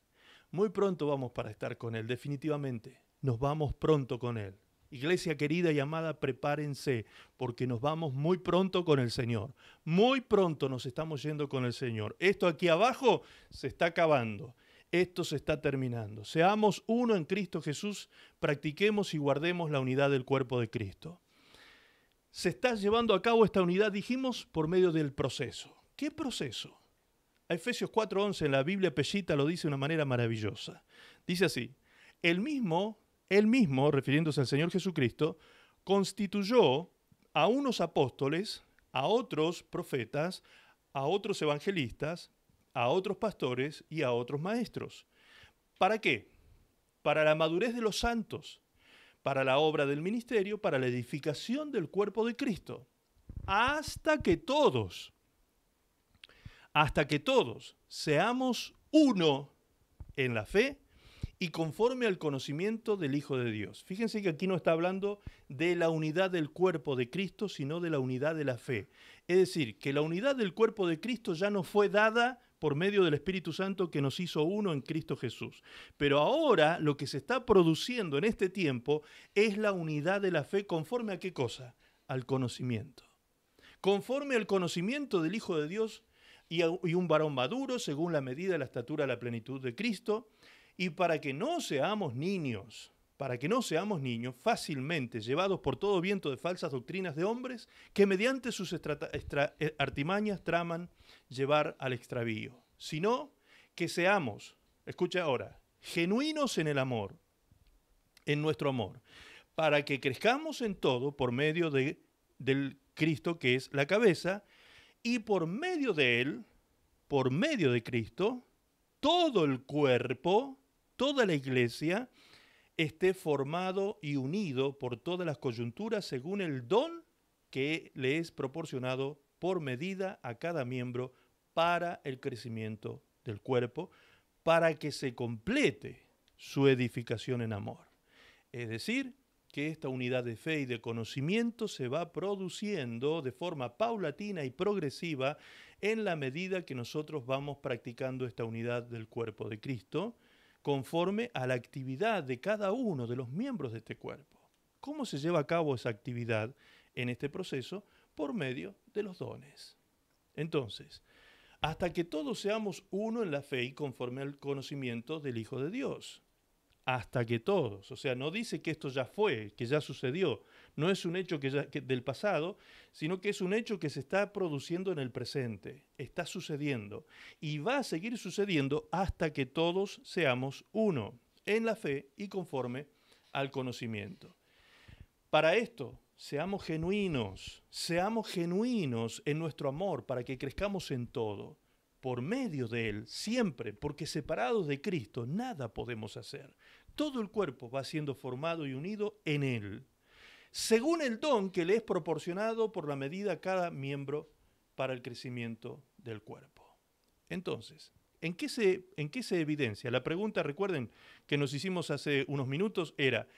Muy pronto vamos para estar con Él, definitivamente. Nos vamos pronto con Él. Iglesia querida y amada, prepárense, porque nos vamos muy pronto con el Señor. Muy pronto nos estamos yendo con el Señor. Esto aquí abajo se está acabando. Esto se está terminando. Seamos uno en Cristo Jesús, practiquemos y guardemos la unidad del cuerpo de Cristo. Se está llevando a cabo esta unidad, dijimos, por medio del proceso. ¿Qué proceso? A Efesios 4:11 en la Biblia Peshita lo dice de una manera maravillosa. Dice así, Él mismo, refiriéndose al Señor Jesucristo, constituyó a unos apóstoles, a otros profetas, a otros evangelistas, a otros pastores y a otros maestros. ¿Para qué? Para la madurez de los santos, para la obra del ministerio, para la edificación del cuerpo de Cristo, hasta que todos seamos uno en la fe y conforme al conocimiento del Hijo de Dios. Fíjense que aquí no está hablando de la unidad del cuerpo de Cristo, sino de la unidad de la fe. Es decir, que la unidad del cuerpo de Cristo ya nos fue dada por medio del Espíritu Santo que nos hizo uno en Cristo Jesús. Pero ahora lo que se está produciendo en este tiempo es la unidad de la fe conforme a qué cosa? Al conocimiento. Conforme al conocimiento del Hijo de Dios y un varón maduro según la medida de la estatura de la plenitud de Cristo, y para que no seamos niños fácilmente llevados por todo viento de falsas doctrinas de hombres que mediante sus artimañas traman llevar al extravío, sino que seamos, escucha ahora, genuinos en el amor, en nuestro amor, para que crezcamos en todo por medio del Cristo que es la cabeza, y por medio de Él, por medio de Cristo, todo el cuerpo, toda la iglesia, esté formado y unido por todas las coyunturas según el don que le es proporcionado por medida a cada miembro para el crecimiento del cuerpo, para que se complete su edificación en amor. Es decir, que esta unidad de fe y de conocimiento se va produciendo de forma paulatina y progresiva en la medida que nosotros vamos practicando esta unidad del cuerpo de Cristo, conforme a la actividad de cada uno de los miembros de este cuerpo. ¿Cómo se lleva a cabo esa actividad en este proceso? Por medio de los dones. Entonces, hasta que todos seamos uno en la fe y conforme al conocimiento del Hijo de Dios. Hasta que todos, o sea, no dice que esto ya fue, que ya sucedió, no es un hecho del pasado, sino que es un hecho que se está produciendo en el presente, está sucediendo y va a seguir sucediendo hasta que todos seamos uno en la fe y conforme al conocimiento. Para esto, seamos genuinos en nuestro amor para que crezcamos en todo, por medio de Él, siempre, porque separados de Cristo nada podemos hacer. Todo el cuerpo va siendo formado y unido en Él, según el don que le es proporcionado por la medida a cada miembro para el crecimiento del cuerpo. Entonces, ¿en qué se evidencia? La pregunta, recuerden, que nos hicimos hace unos minutos era,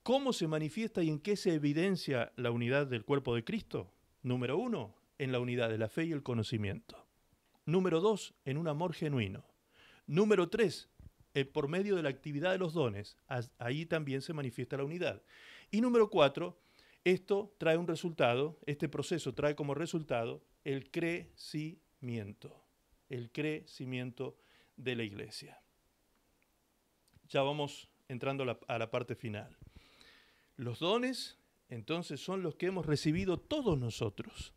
¿cómo se manifiesta y en qué se evidencia la unidad del cuerpo de Cristo? Número 1, en la unidad de la fe y el conocimiento. Número 2, en un amor genuino. Número 3, por medio de la actividad de los dones. Ahí también se manifiesta la unidad. Y número 4, esto trae un resultado, este proceso trae como resultado el crecimiento de la iglesia. Ya vamos entrando a la parte final. Los dones, entonces, son los que hemos recibido todos nosotros.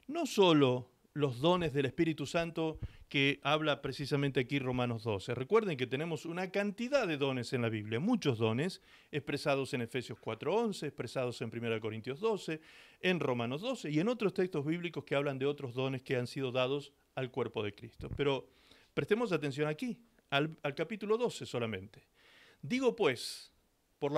No solo los dones del Espíritu Santo que habla precisamente aquí Romanos 12. Recuerden que tenemos una cantidad de dones en la Biblia, muchos dones expresados en Efesios 4:11, expresados en 1 Corintios 12, en Romanos 12 y en otros textos bíblicos que hablan de otros dones que han sido dados al cuerpo de Cristo. Pero prestemos atención aquí, al capítulo 12 solamente. Digo pues, por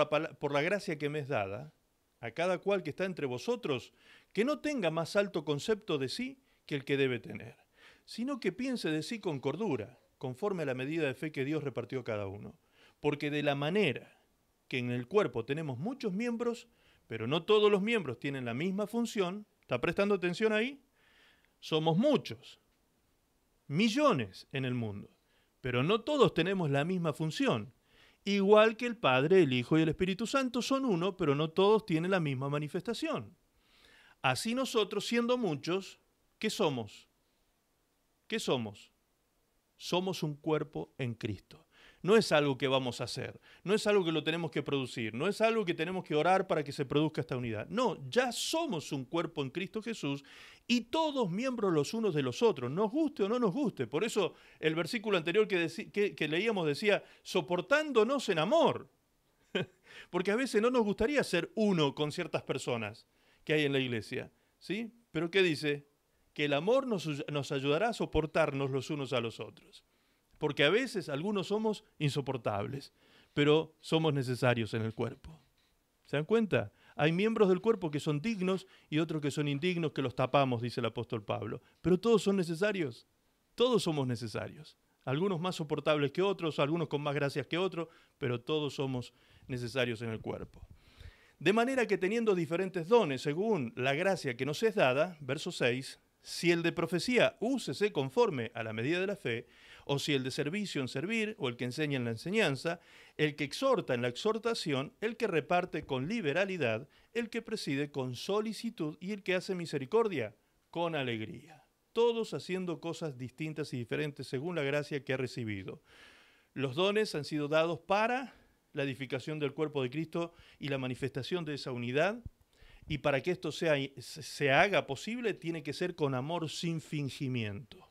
la gracia que me es dada, a cada cual que está entre vosotros, que no tenga más alto concepto de sí que el que debe tener, sino que piense de sí con cordura, conforme a la medida de fe que Dios repartió a cada uno. Porque de la manera que en el cuerpo tenemos muchos miembros, pero no todos los miembros tienen la misma función, ¿está prestando atención ahí? Somos muchos, millones en el mundo, pero no todos tenemos la misma función. Igual que el Padre, el Hijo y el Espíritu Santo son uno, pero no todos tienen la misma manifestación. Así nosotros, siendo muchos, ¿qué somos? ¿Qué somos? Somos un cuerpo en Cristo. No es algo que vamos a hacer, no es algo que lo tenemos que producir, no es algo que tenemos que orar para que se produzca esta unidad. No, ya somos un cuerpo en Cristo Jesús y todos miembros los unos de los otros, nos guste o no nos guste. Por eso el versículo anterior que leíamos decía, soportándonos en amor. Porque a veces no nos gustaría ser uno con ciertas personas que hay en la iglesia, ¿sí? Pero ¿qué dice? Que el amor nos ayudará a soportarnos los unos a los otros. Porque a veces algunos somos insoportables, pero somos necesarios en el cuerpo. ¿Se dan cuenta? Hay miembros del cuerpo que son dignos y otros que son indignos, que los tapamos, dice el apóstol Pablo. Pero todos son necesarios. Todos somos necesarios. Algunos más soportables que otros, algunos con más gracias que otros, pero todos somos necesarios en el cuerpo. De manera que teniendo diferentes dones según la gracia que nos es dada, verso 6, si el de profecía, úsese conforme a la medida de la fe, o si el de servicio en servir, o el que enseña en la enseñanza, el que exhorta en la exhortación, el que reparte con liberalidad, el que preside con solicitud y el que hace misericordia con alegría. Todos haciendo cosas distintas y diferentes según la gracia que ha recibido. Los dones han sido dados para la edificación del cuerpo de Cristo y la manifestación de esa unidad. Y para que esto se haga posible, tiene que ser con amor sin fingimiento.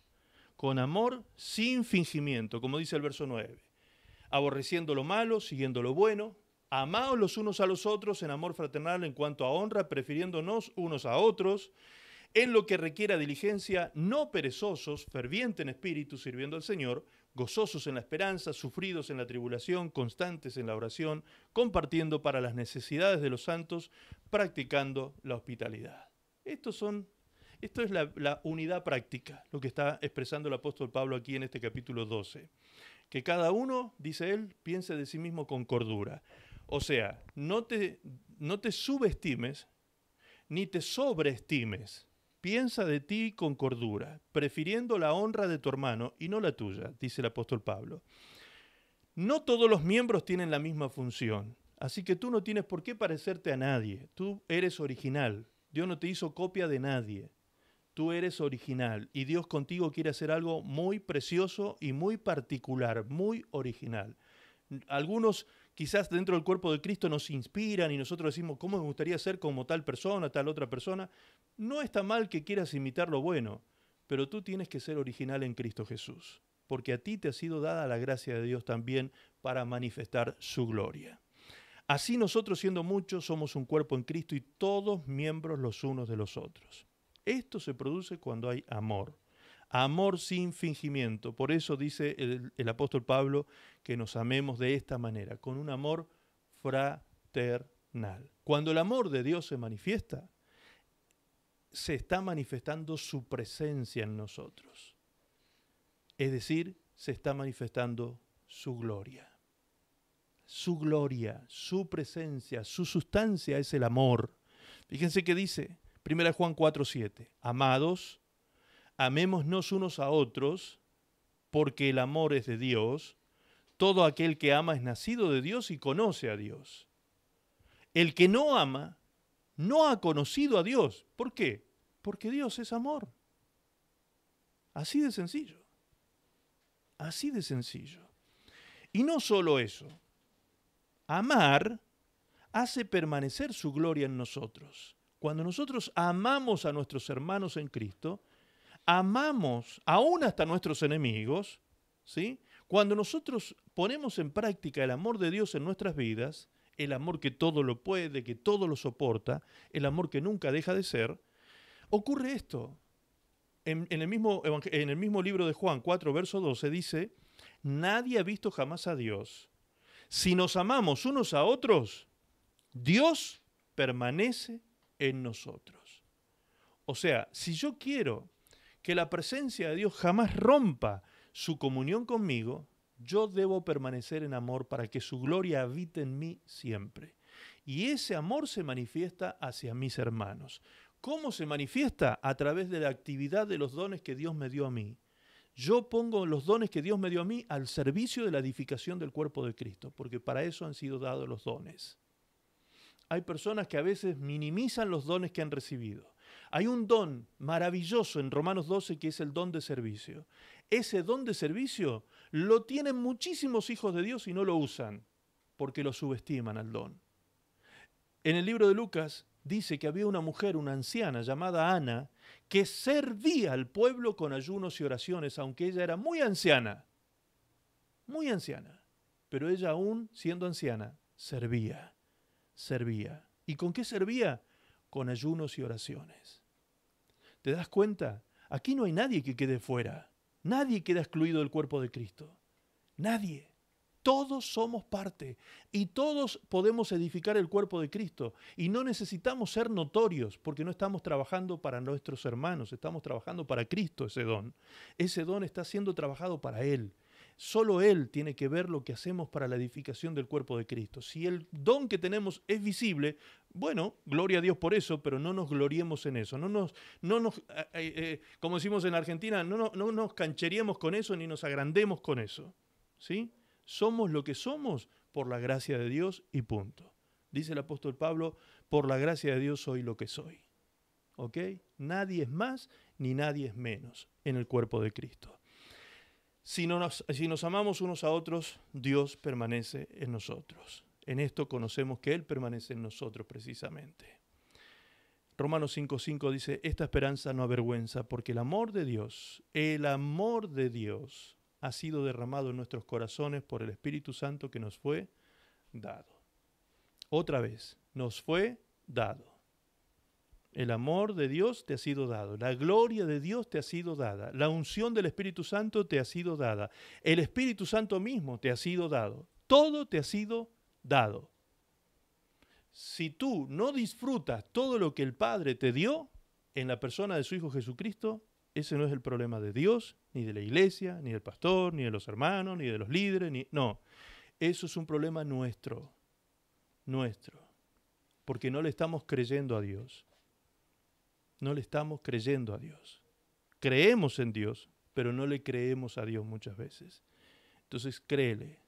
Con amor sin fingimiento, como dice el verso 9. Aborreciendo lo malo, siguiendo lo bueno. Amaos los unos a los otros en amor fraternal en cuanto a honra, prefiriéndonos unos a otros. En lo que requiera diligencia, no perezosos, fervientes en espíritu, sirviendo al Señor, gozosos en la esperanza, sufridos en la tribulación, constantes en la oración, compartiendo para las necesidades de los santos, practicando la hospitalidad. Esto es la unidad práctica, lo que está expresando el apóstol Pablo aquí en este capítulo 12. Que cada uno, dice él, piense de sí mismo con cordura. O sea, no te subestimes ni te sobreestimes. Piensa de ti con cordura, prefiriendo la honra de tu hermano y no la tuya, dice el apóstol Pablo. No todos los miembros tienen la misma función, así que tú no tienes por qué parecerte a nadie. Tú eres original. Dios no te hizo copia de nadie. Tú eres original y Dios contigo quiere hacer algo muy precioso y muy particular, muy original. Algunos quizás dentro del cuerpo de Cristo nos inspiran y nosotros decimos, ¿cómo me gustaría ser como tal persona, tal otra persona? No está mal que quieras imitar lo bueno, pero tú tienes que ser original en Cristo Jesús, porque a ti te ha sido dada la gracia de Dios también para manifestar su gloria. Así nosotros, siendo muchos, somos un cuerpo en Cristo y todos miembros los unos de los otros. Esto se produce cuando hay amor. Amor sin fingimiento. Por eso dice el apóstol Pablo que nos amemos de esta manera, con un amor fraternal. Cuando el amor de Dios se manifiesta, se está manifestando su presencia en nosotros. Es decir, se está manifestando su gloria. Su gloria, su presencia, su sustancia es el amor. Fíjense que dice 1 Juan 4:7, amados, amémonos unos a otros, porque el amor es de Dios. Todo aquel que ama es nacido de Dios y conoce a Dios. El que no ama, no ha conocido a Dios. ¿Por qué? Porque Dios es amor. Así de sencillo. Así de sencillo. Y no solo eso. Amar hace permanecer su gloria en nosotros. Cuando nosotros amamos a nuestros hermanos en Cristo, amamos aún hasta nuestros enemigos, ¿sí? Cuando nosotros ponemos en práctica el amor de Dios en nuestras vidas, el amor que todo lo puede, que todo lo soporta, el amor que nunca deja de ser, ocurre esto. En el mismo libro de Juan 4, verso 12 dice, nadie ha visto jamás a Dios. Si nos amamos unos a otros, Dios permanece en nosotros. O sea, si yo quiero que la presencia de Dios jamás rompa su comunión conmigo, yo debo permanecer en amor para que su gloria habite en mí siempre. Y ese amor se manifiesta hacia mis hermanos. ¿Cómo se manifiesta? A través de la actividad de los dones que Dios me dio a mí. Yo pongo los dones que Dios me dio a mí al servicio de la edificación del cuerpo de Cristo, porque para eso han sido dados los dones. Hay personas que a veces minimizan los dones que han recibido. Hay un don maravilloso en Romanos 12 que es el don de servicio. Ese don de servicio lo tienen muchísimos hijos de Dios y no lo usan porque lo subestiman al don. En el libro de Lucas dice que había una mujer, una anciana llamada Ana, que servía al pueblo con ayunos y oraciones, aunque ella era muy anciana. Pero ella aún siendo anciana, servía. ¿Y con qué servía? Con ayunos y oraciones. ¿Te das cuenta? Aquí no hay nadie que quede fuera. Nadie queda excluido del cuerpo de Cristo. Nadie. Todos somos parte y todos podemos edificar el cuerpo de Cristo. Y no necesitamos ser notorios porque no estamos trabajando para nuestros hermanos, estamos trabajando para Cristo ese don. Ese don está siendo trabajado para Él. Solo Él tiene que ver lo que hacemos para la edificación del cuerpo de Cristo. Si el don que tenemos es visible, bueno, gloria a Dios por eso, pero no nos gloriemos en eso. Como decimos en Argentina, no nos cancheriemos con eso ni nos agrandemos con eso. ¿Sí? Somos lo que somos por la gracia de Dios y punto. Dice el apóstol Pablo, por la gracia de Dios soy lo que soy. ¿Ok? Nadie es más ni nadie es menos en el cuerpo de Cristo. Si nos amamos unos a otros, Dios permanece en nosotros. En esto conocemos que Él permanece en nosotros precisamente. Romanos 5:5 dice, esta esperanza no avergüenza, porque el amor de Dios ha sido derramado en nuestros corazones por el Espíritu Santo que nos fue dado. Otra vez, nos fue dado. El amor de Dios te ha sido dado, la gloria de Dios te ha sido dada, la unción del Espíritu Santo te ha sido dada, el Espíritu Santo mismo te ha sido dado, todo te ha sido dado. Si tú no disfrutas todo lo que el Padre te dio en la persona de su Hijo Jesucristo, ese no es el problema de Dios, ni de la iglesia, ni del pastor, ni de los hermanos, ni de los líderes, no. Eso es un problema nuestro. nuestro, porque no le estamos creyendo a Dios. No le estamos creyendo a Dios. Creemos en Dios, pero no le creemos a Dios muchas veces. Entonces créele.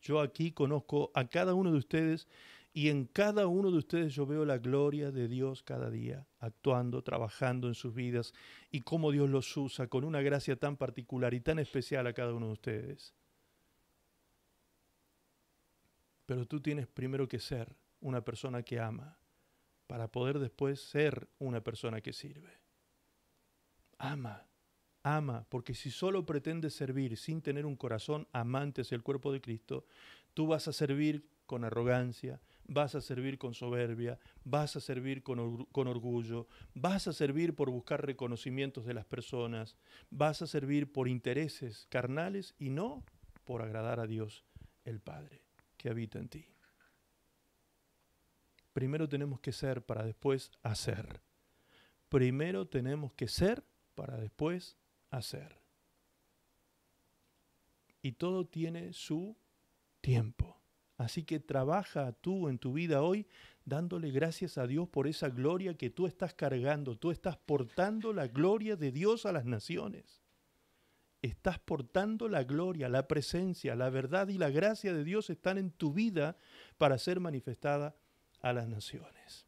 Yo aquí conozco a cada uno de ustedes y en cada uno de ustedes yo veo la gloria de Dios cada día, actuando, trabajando en sus vidas y cómo Dios los usa con una gracia tan particular y tan especial a cada uno de ustedes. Pero tú tienes primero que ser una persona que ama para poder después ser una persona que sirve. Ama. Ama, porque si solo pretendes servir sin tener un corazón amante hacia el cuerpo de Cristo, tú vas a servir con arrogancia, vas a servir con soberbia, vas a servir con orgullo, vas a servir por buscar reconocimientos de las personas, vas a servir por intereses carnales y no por agradar a Dios, el Padre, que habita en ti. Primero tenemos que ser para después hacer. Primero tenemos que ser para después hacer. Y todo tiene su tiempo. Así que trabaja tú en tu vida hoy dándole gracias a Dios por esa gloria que tú estás cargando. Tú estás portando la gloria de Dios a las naciones. Estás portando la gloria, la presencia, la verdad y la gracia de Dios están en tu vida para ser manifestada a las naciones.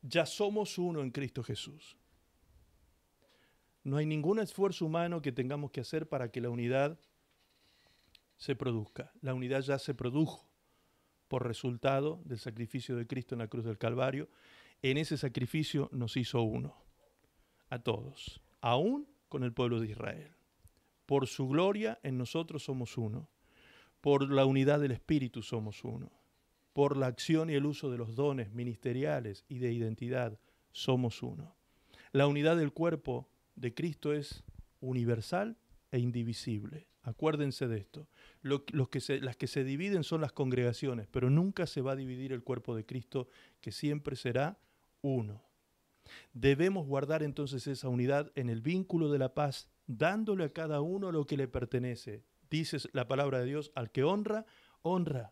Ya somos uno en Cristo Jesús. No hay ningún esfuerzo humano que tengamos que hacer para que la unidad se produzca. La unidad ya se produjo por resultado del sacrificio de Cristo en la cruz del Calvario. En ese sacrificio nos hizo uno, a todos, aún con el pueblo de Israel. Por su gloria en nosotros somos uno. Por la unidad del Espíritu somos uno. Por la acción y el uso de los dones ministeriales y de identidad somos uno. La unidad del cuerpo de Cristo es universal e indivisible. Acuérdense de esto. Las que se dividen son las congregaciones, pero nunca se va a dividir el cuerpo de Cristo, que siempre será uno. Debemos guardar entonces esa unidad en el vínculo de la paz, dándole a cada uno lo que le pertenece. Dice la palabra de Dios, al que honra, honra.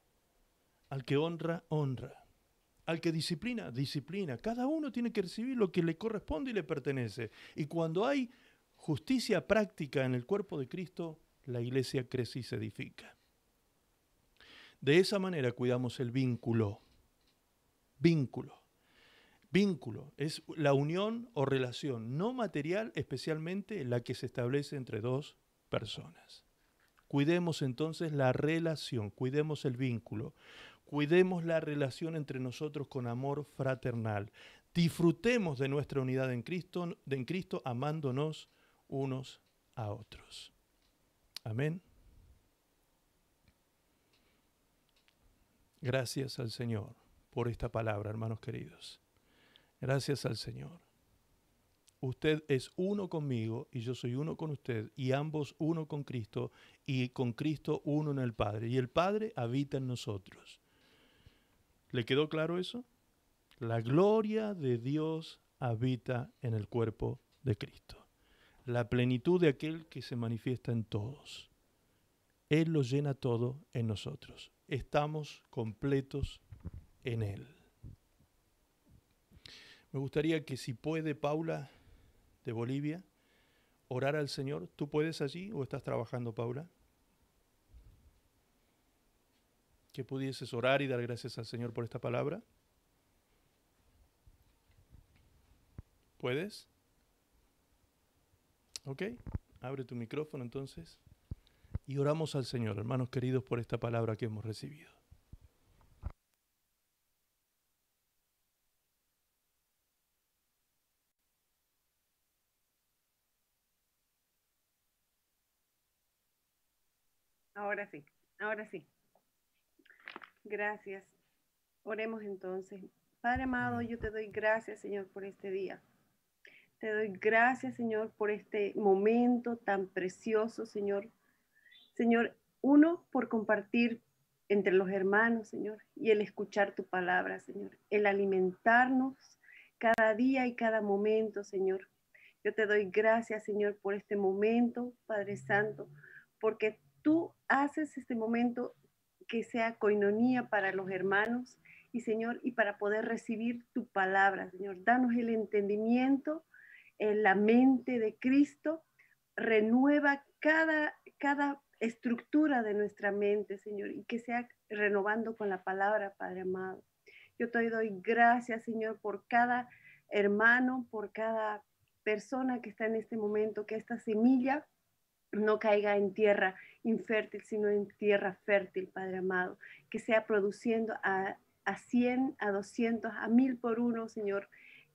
Al que honra, honra. Al que disciplina, disciplina. Cada uno tiene que recibir lo que le corresponde y le pertenece. Y cuando hay justicia práctica en el cuerpo de Cristo, la iglesia crece y se edifica. De esa manera cuidamos el vínculo. Vínculo. Vínculo es la unión o relación no material, especialmente la que se establece entre dos personas. Cuidemos entonces la relación, cuidemos el vínculo. Cuidemos la relación entre nosotros con amor fraternal. Disfrutemos de nuestra unidad en Cristo, amándonos unos a otros. Amén. Gracias al Señor por esta palabra, hermanos queridos. Gracias al Señor. Usted es uno conmigo y yo soy uno con usted y ambos uno con Cristo y con Cristo uno en el Padre. Y el Padre habita en nosotros. ¿Le quedó claro eso? La gloria de Dios habita en el cuerpo de Cristo. La plenitud de aquel que se manifiesta en todos. Él lo llena todo en nosotros. Estamos completos en Él. Me gustaría que si puede Paula de Bolivia orar al Señor. ¿Tú puedes allí o estás trabajando, Paula? Que pudieses orar y dar gracias al Señor por esta palabra. ¿Puedes? Ok, abre tu micrófono entonces y oramos al Señor, hermanos queridos, por esta palabra que hemos recibido. Ahora sí, ahora sí. Gracias. Oremos entonces. Padre amado, yo te doy gracias, Señor, por este día. Te doy gracias, Señor, por este momento tan precioso, Señor. Señor, uno, por compartir entre los hermanos, Señor, y el escuchar tu palabra, Señor. El alimentarnos cada día y cada momento, Señor. Yo te doy gracias, Señor, por este momento, Padre Santo, porque tú haces este momento que sea coinonía para los hermanos y Señor, y para poder recibir tu palabra, Señor. Danos el entendimiento, la mente de Cristo, renueva cada estructura de nuestra mente, Señor, y que sea renovando con la palabra, Padre amado. Yo te doy gracias, Señor, por cada hermano, por cada persona que está en este momento, que esta semilla no caiga en tierra infértil, sino en tierra fértil, Padre amado, que sea produciendo a 100, a 200, a 1000 por uno, Señor,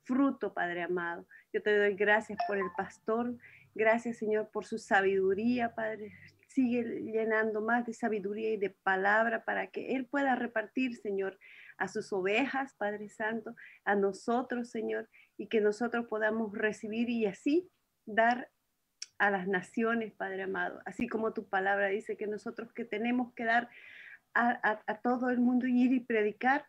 fruto, Padre amado. Yo te doy gracias por el pastor, gracias, Señor, por su sabiduría, Padre. Sigue llenando más de sabiduría y de palabra para que Él pueda repartir, Señor, a sus ovejas, Padre Santo, a nosotros, Señor, y que nosotros podamos recibir y así dar a las naciones, Padre amado, así como tu palabra dice que nosotros que tenemos que dar a todo el mundo y ir y predicar,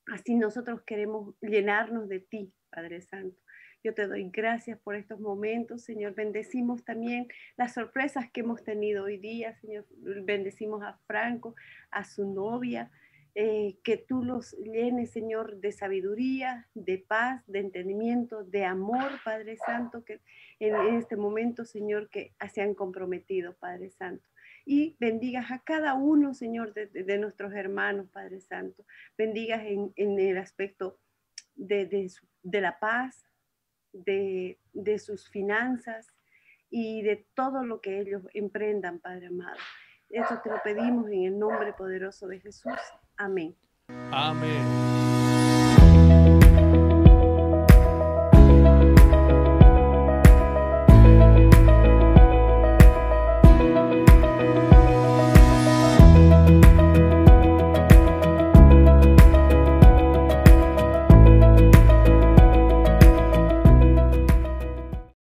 así nosotros queremos llenarnos de ti, Padre Santo. Yo te doy gracias por estos momentos, Señor. Bendecimos también las sorpresas que hemos tenido hoy día, Señor. Bendecimos a Franco, a su novia, que tú los llenes, Señor, de sabiduría, de paz, de entendimiento, de amor, Padre Santo, que en este momento, Señor, que se han comprometido, Padre Santo. Y bendigas a cada uno, Señor, de nuestros hermanos, Padre Santo. Bendigas en el aspecto de la paz, de sus finanzas y de todo lo que ellos emprendan, Padre amado. Eso te lo pedimos en el nombre poderoso de Jesús. Amén. Amén.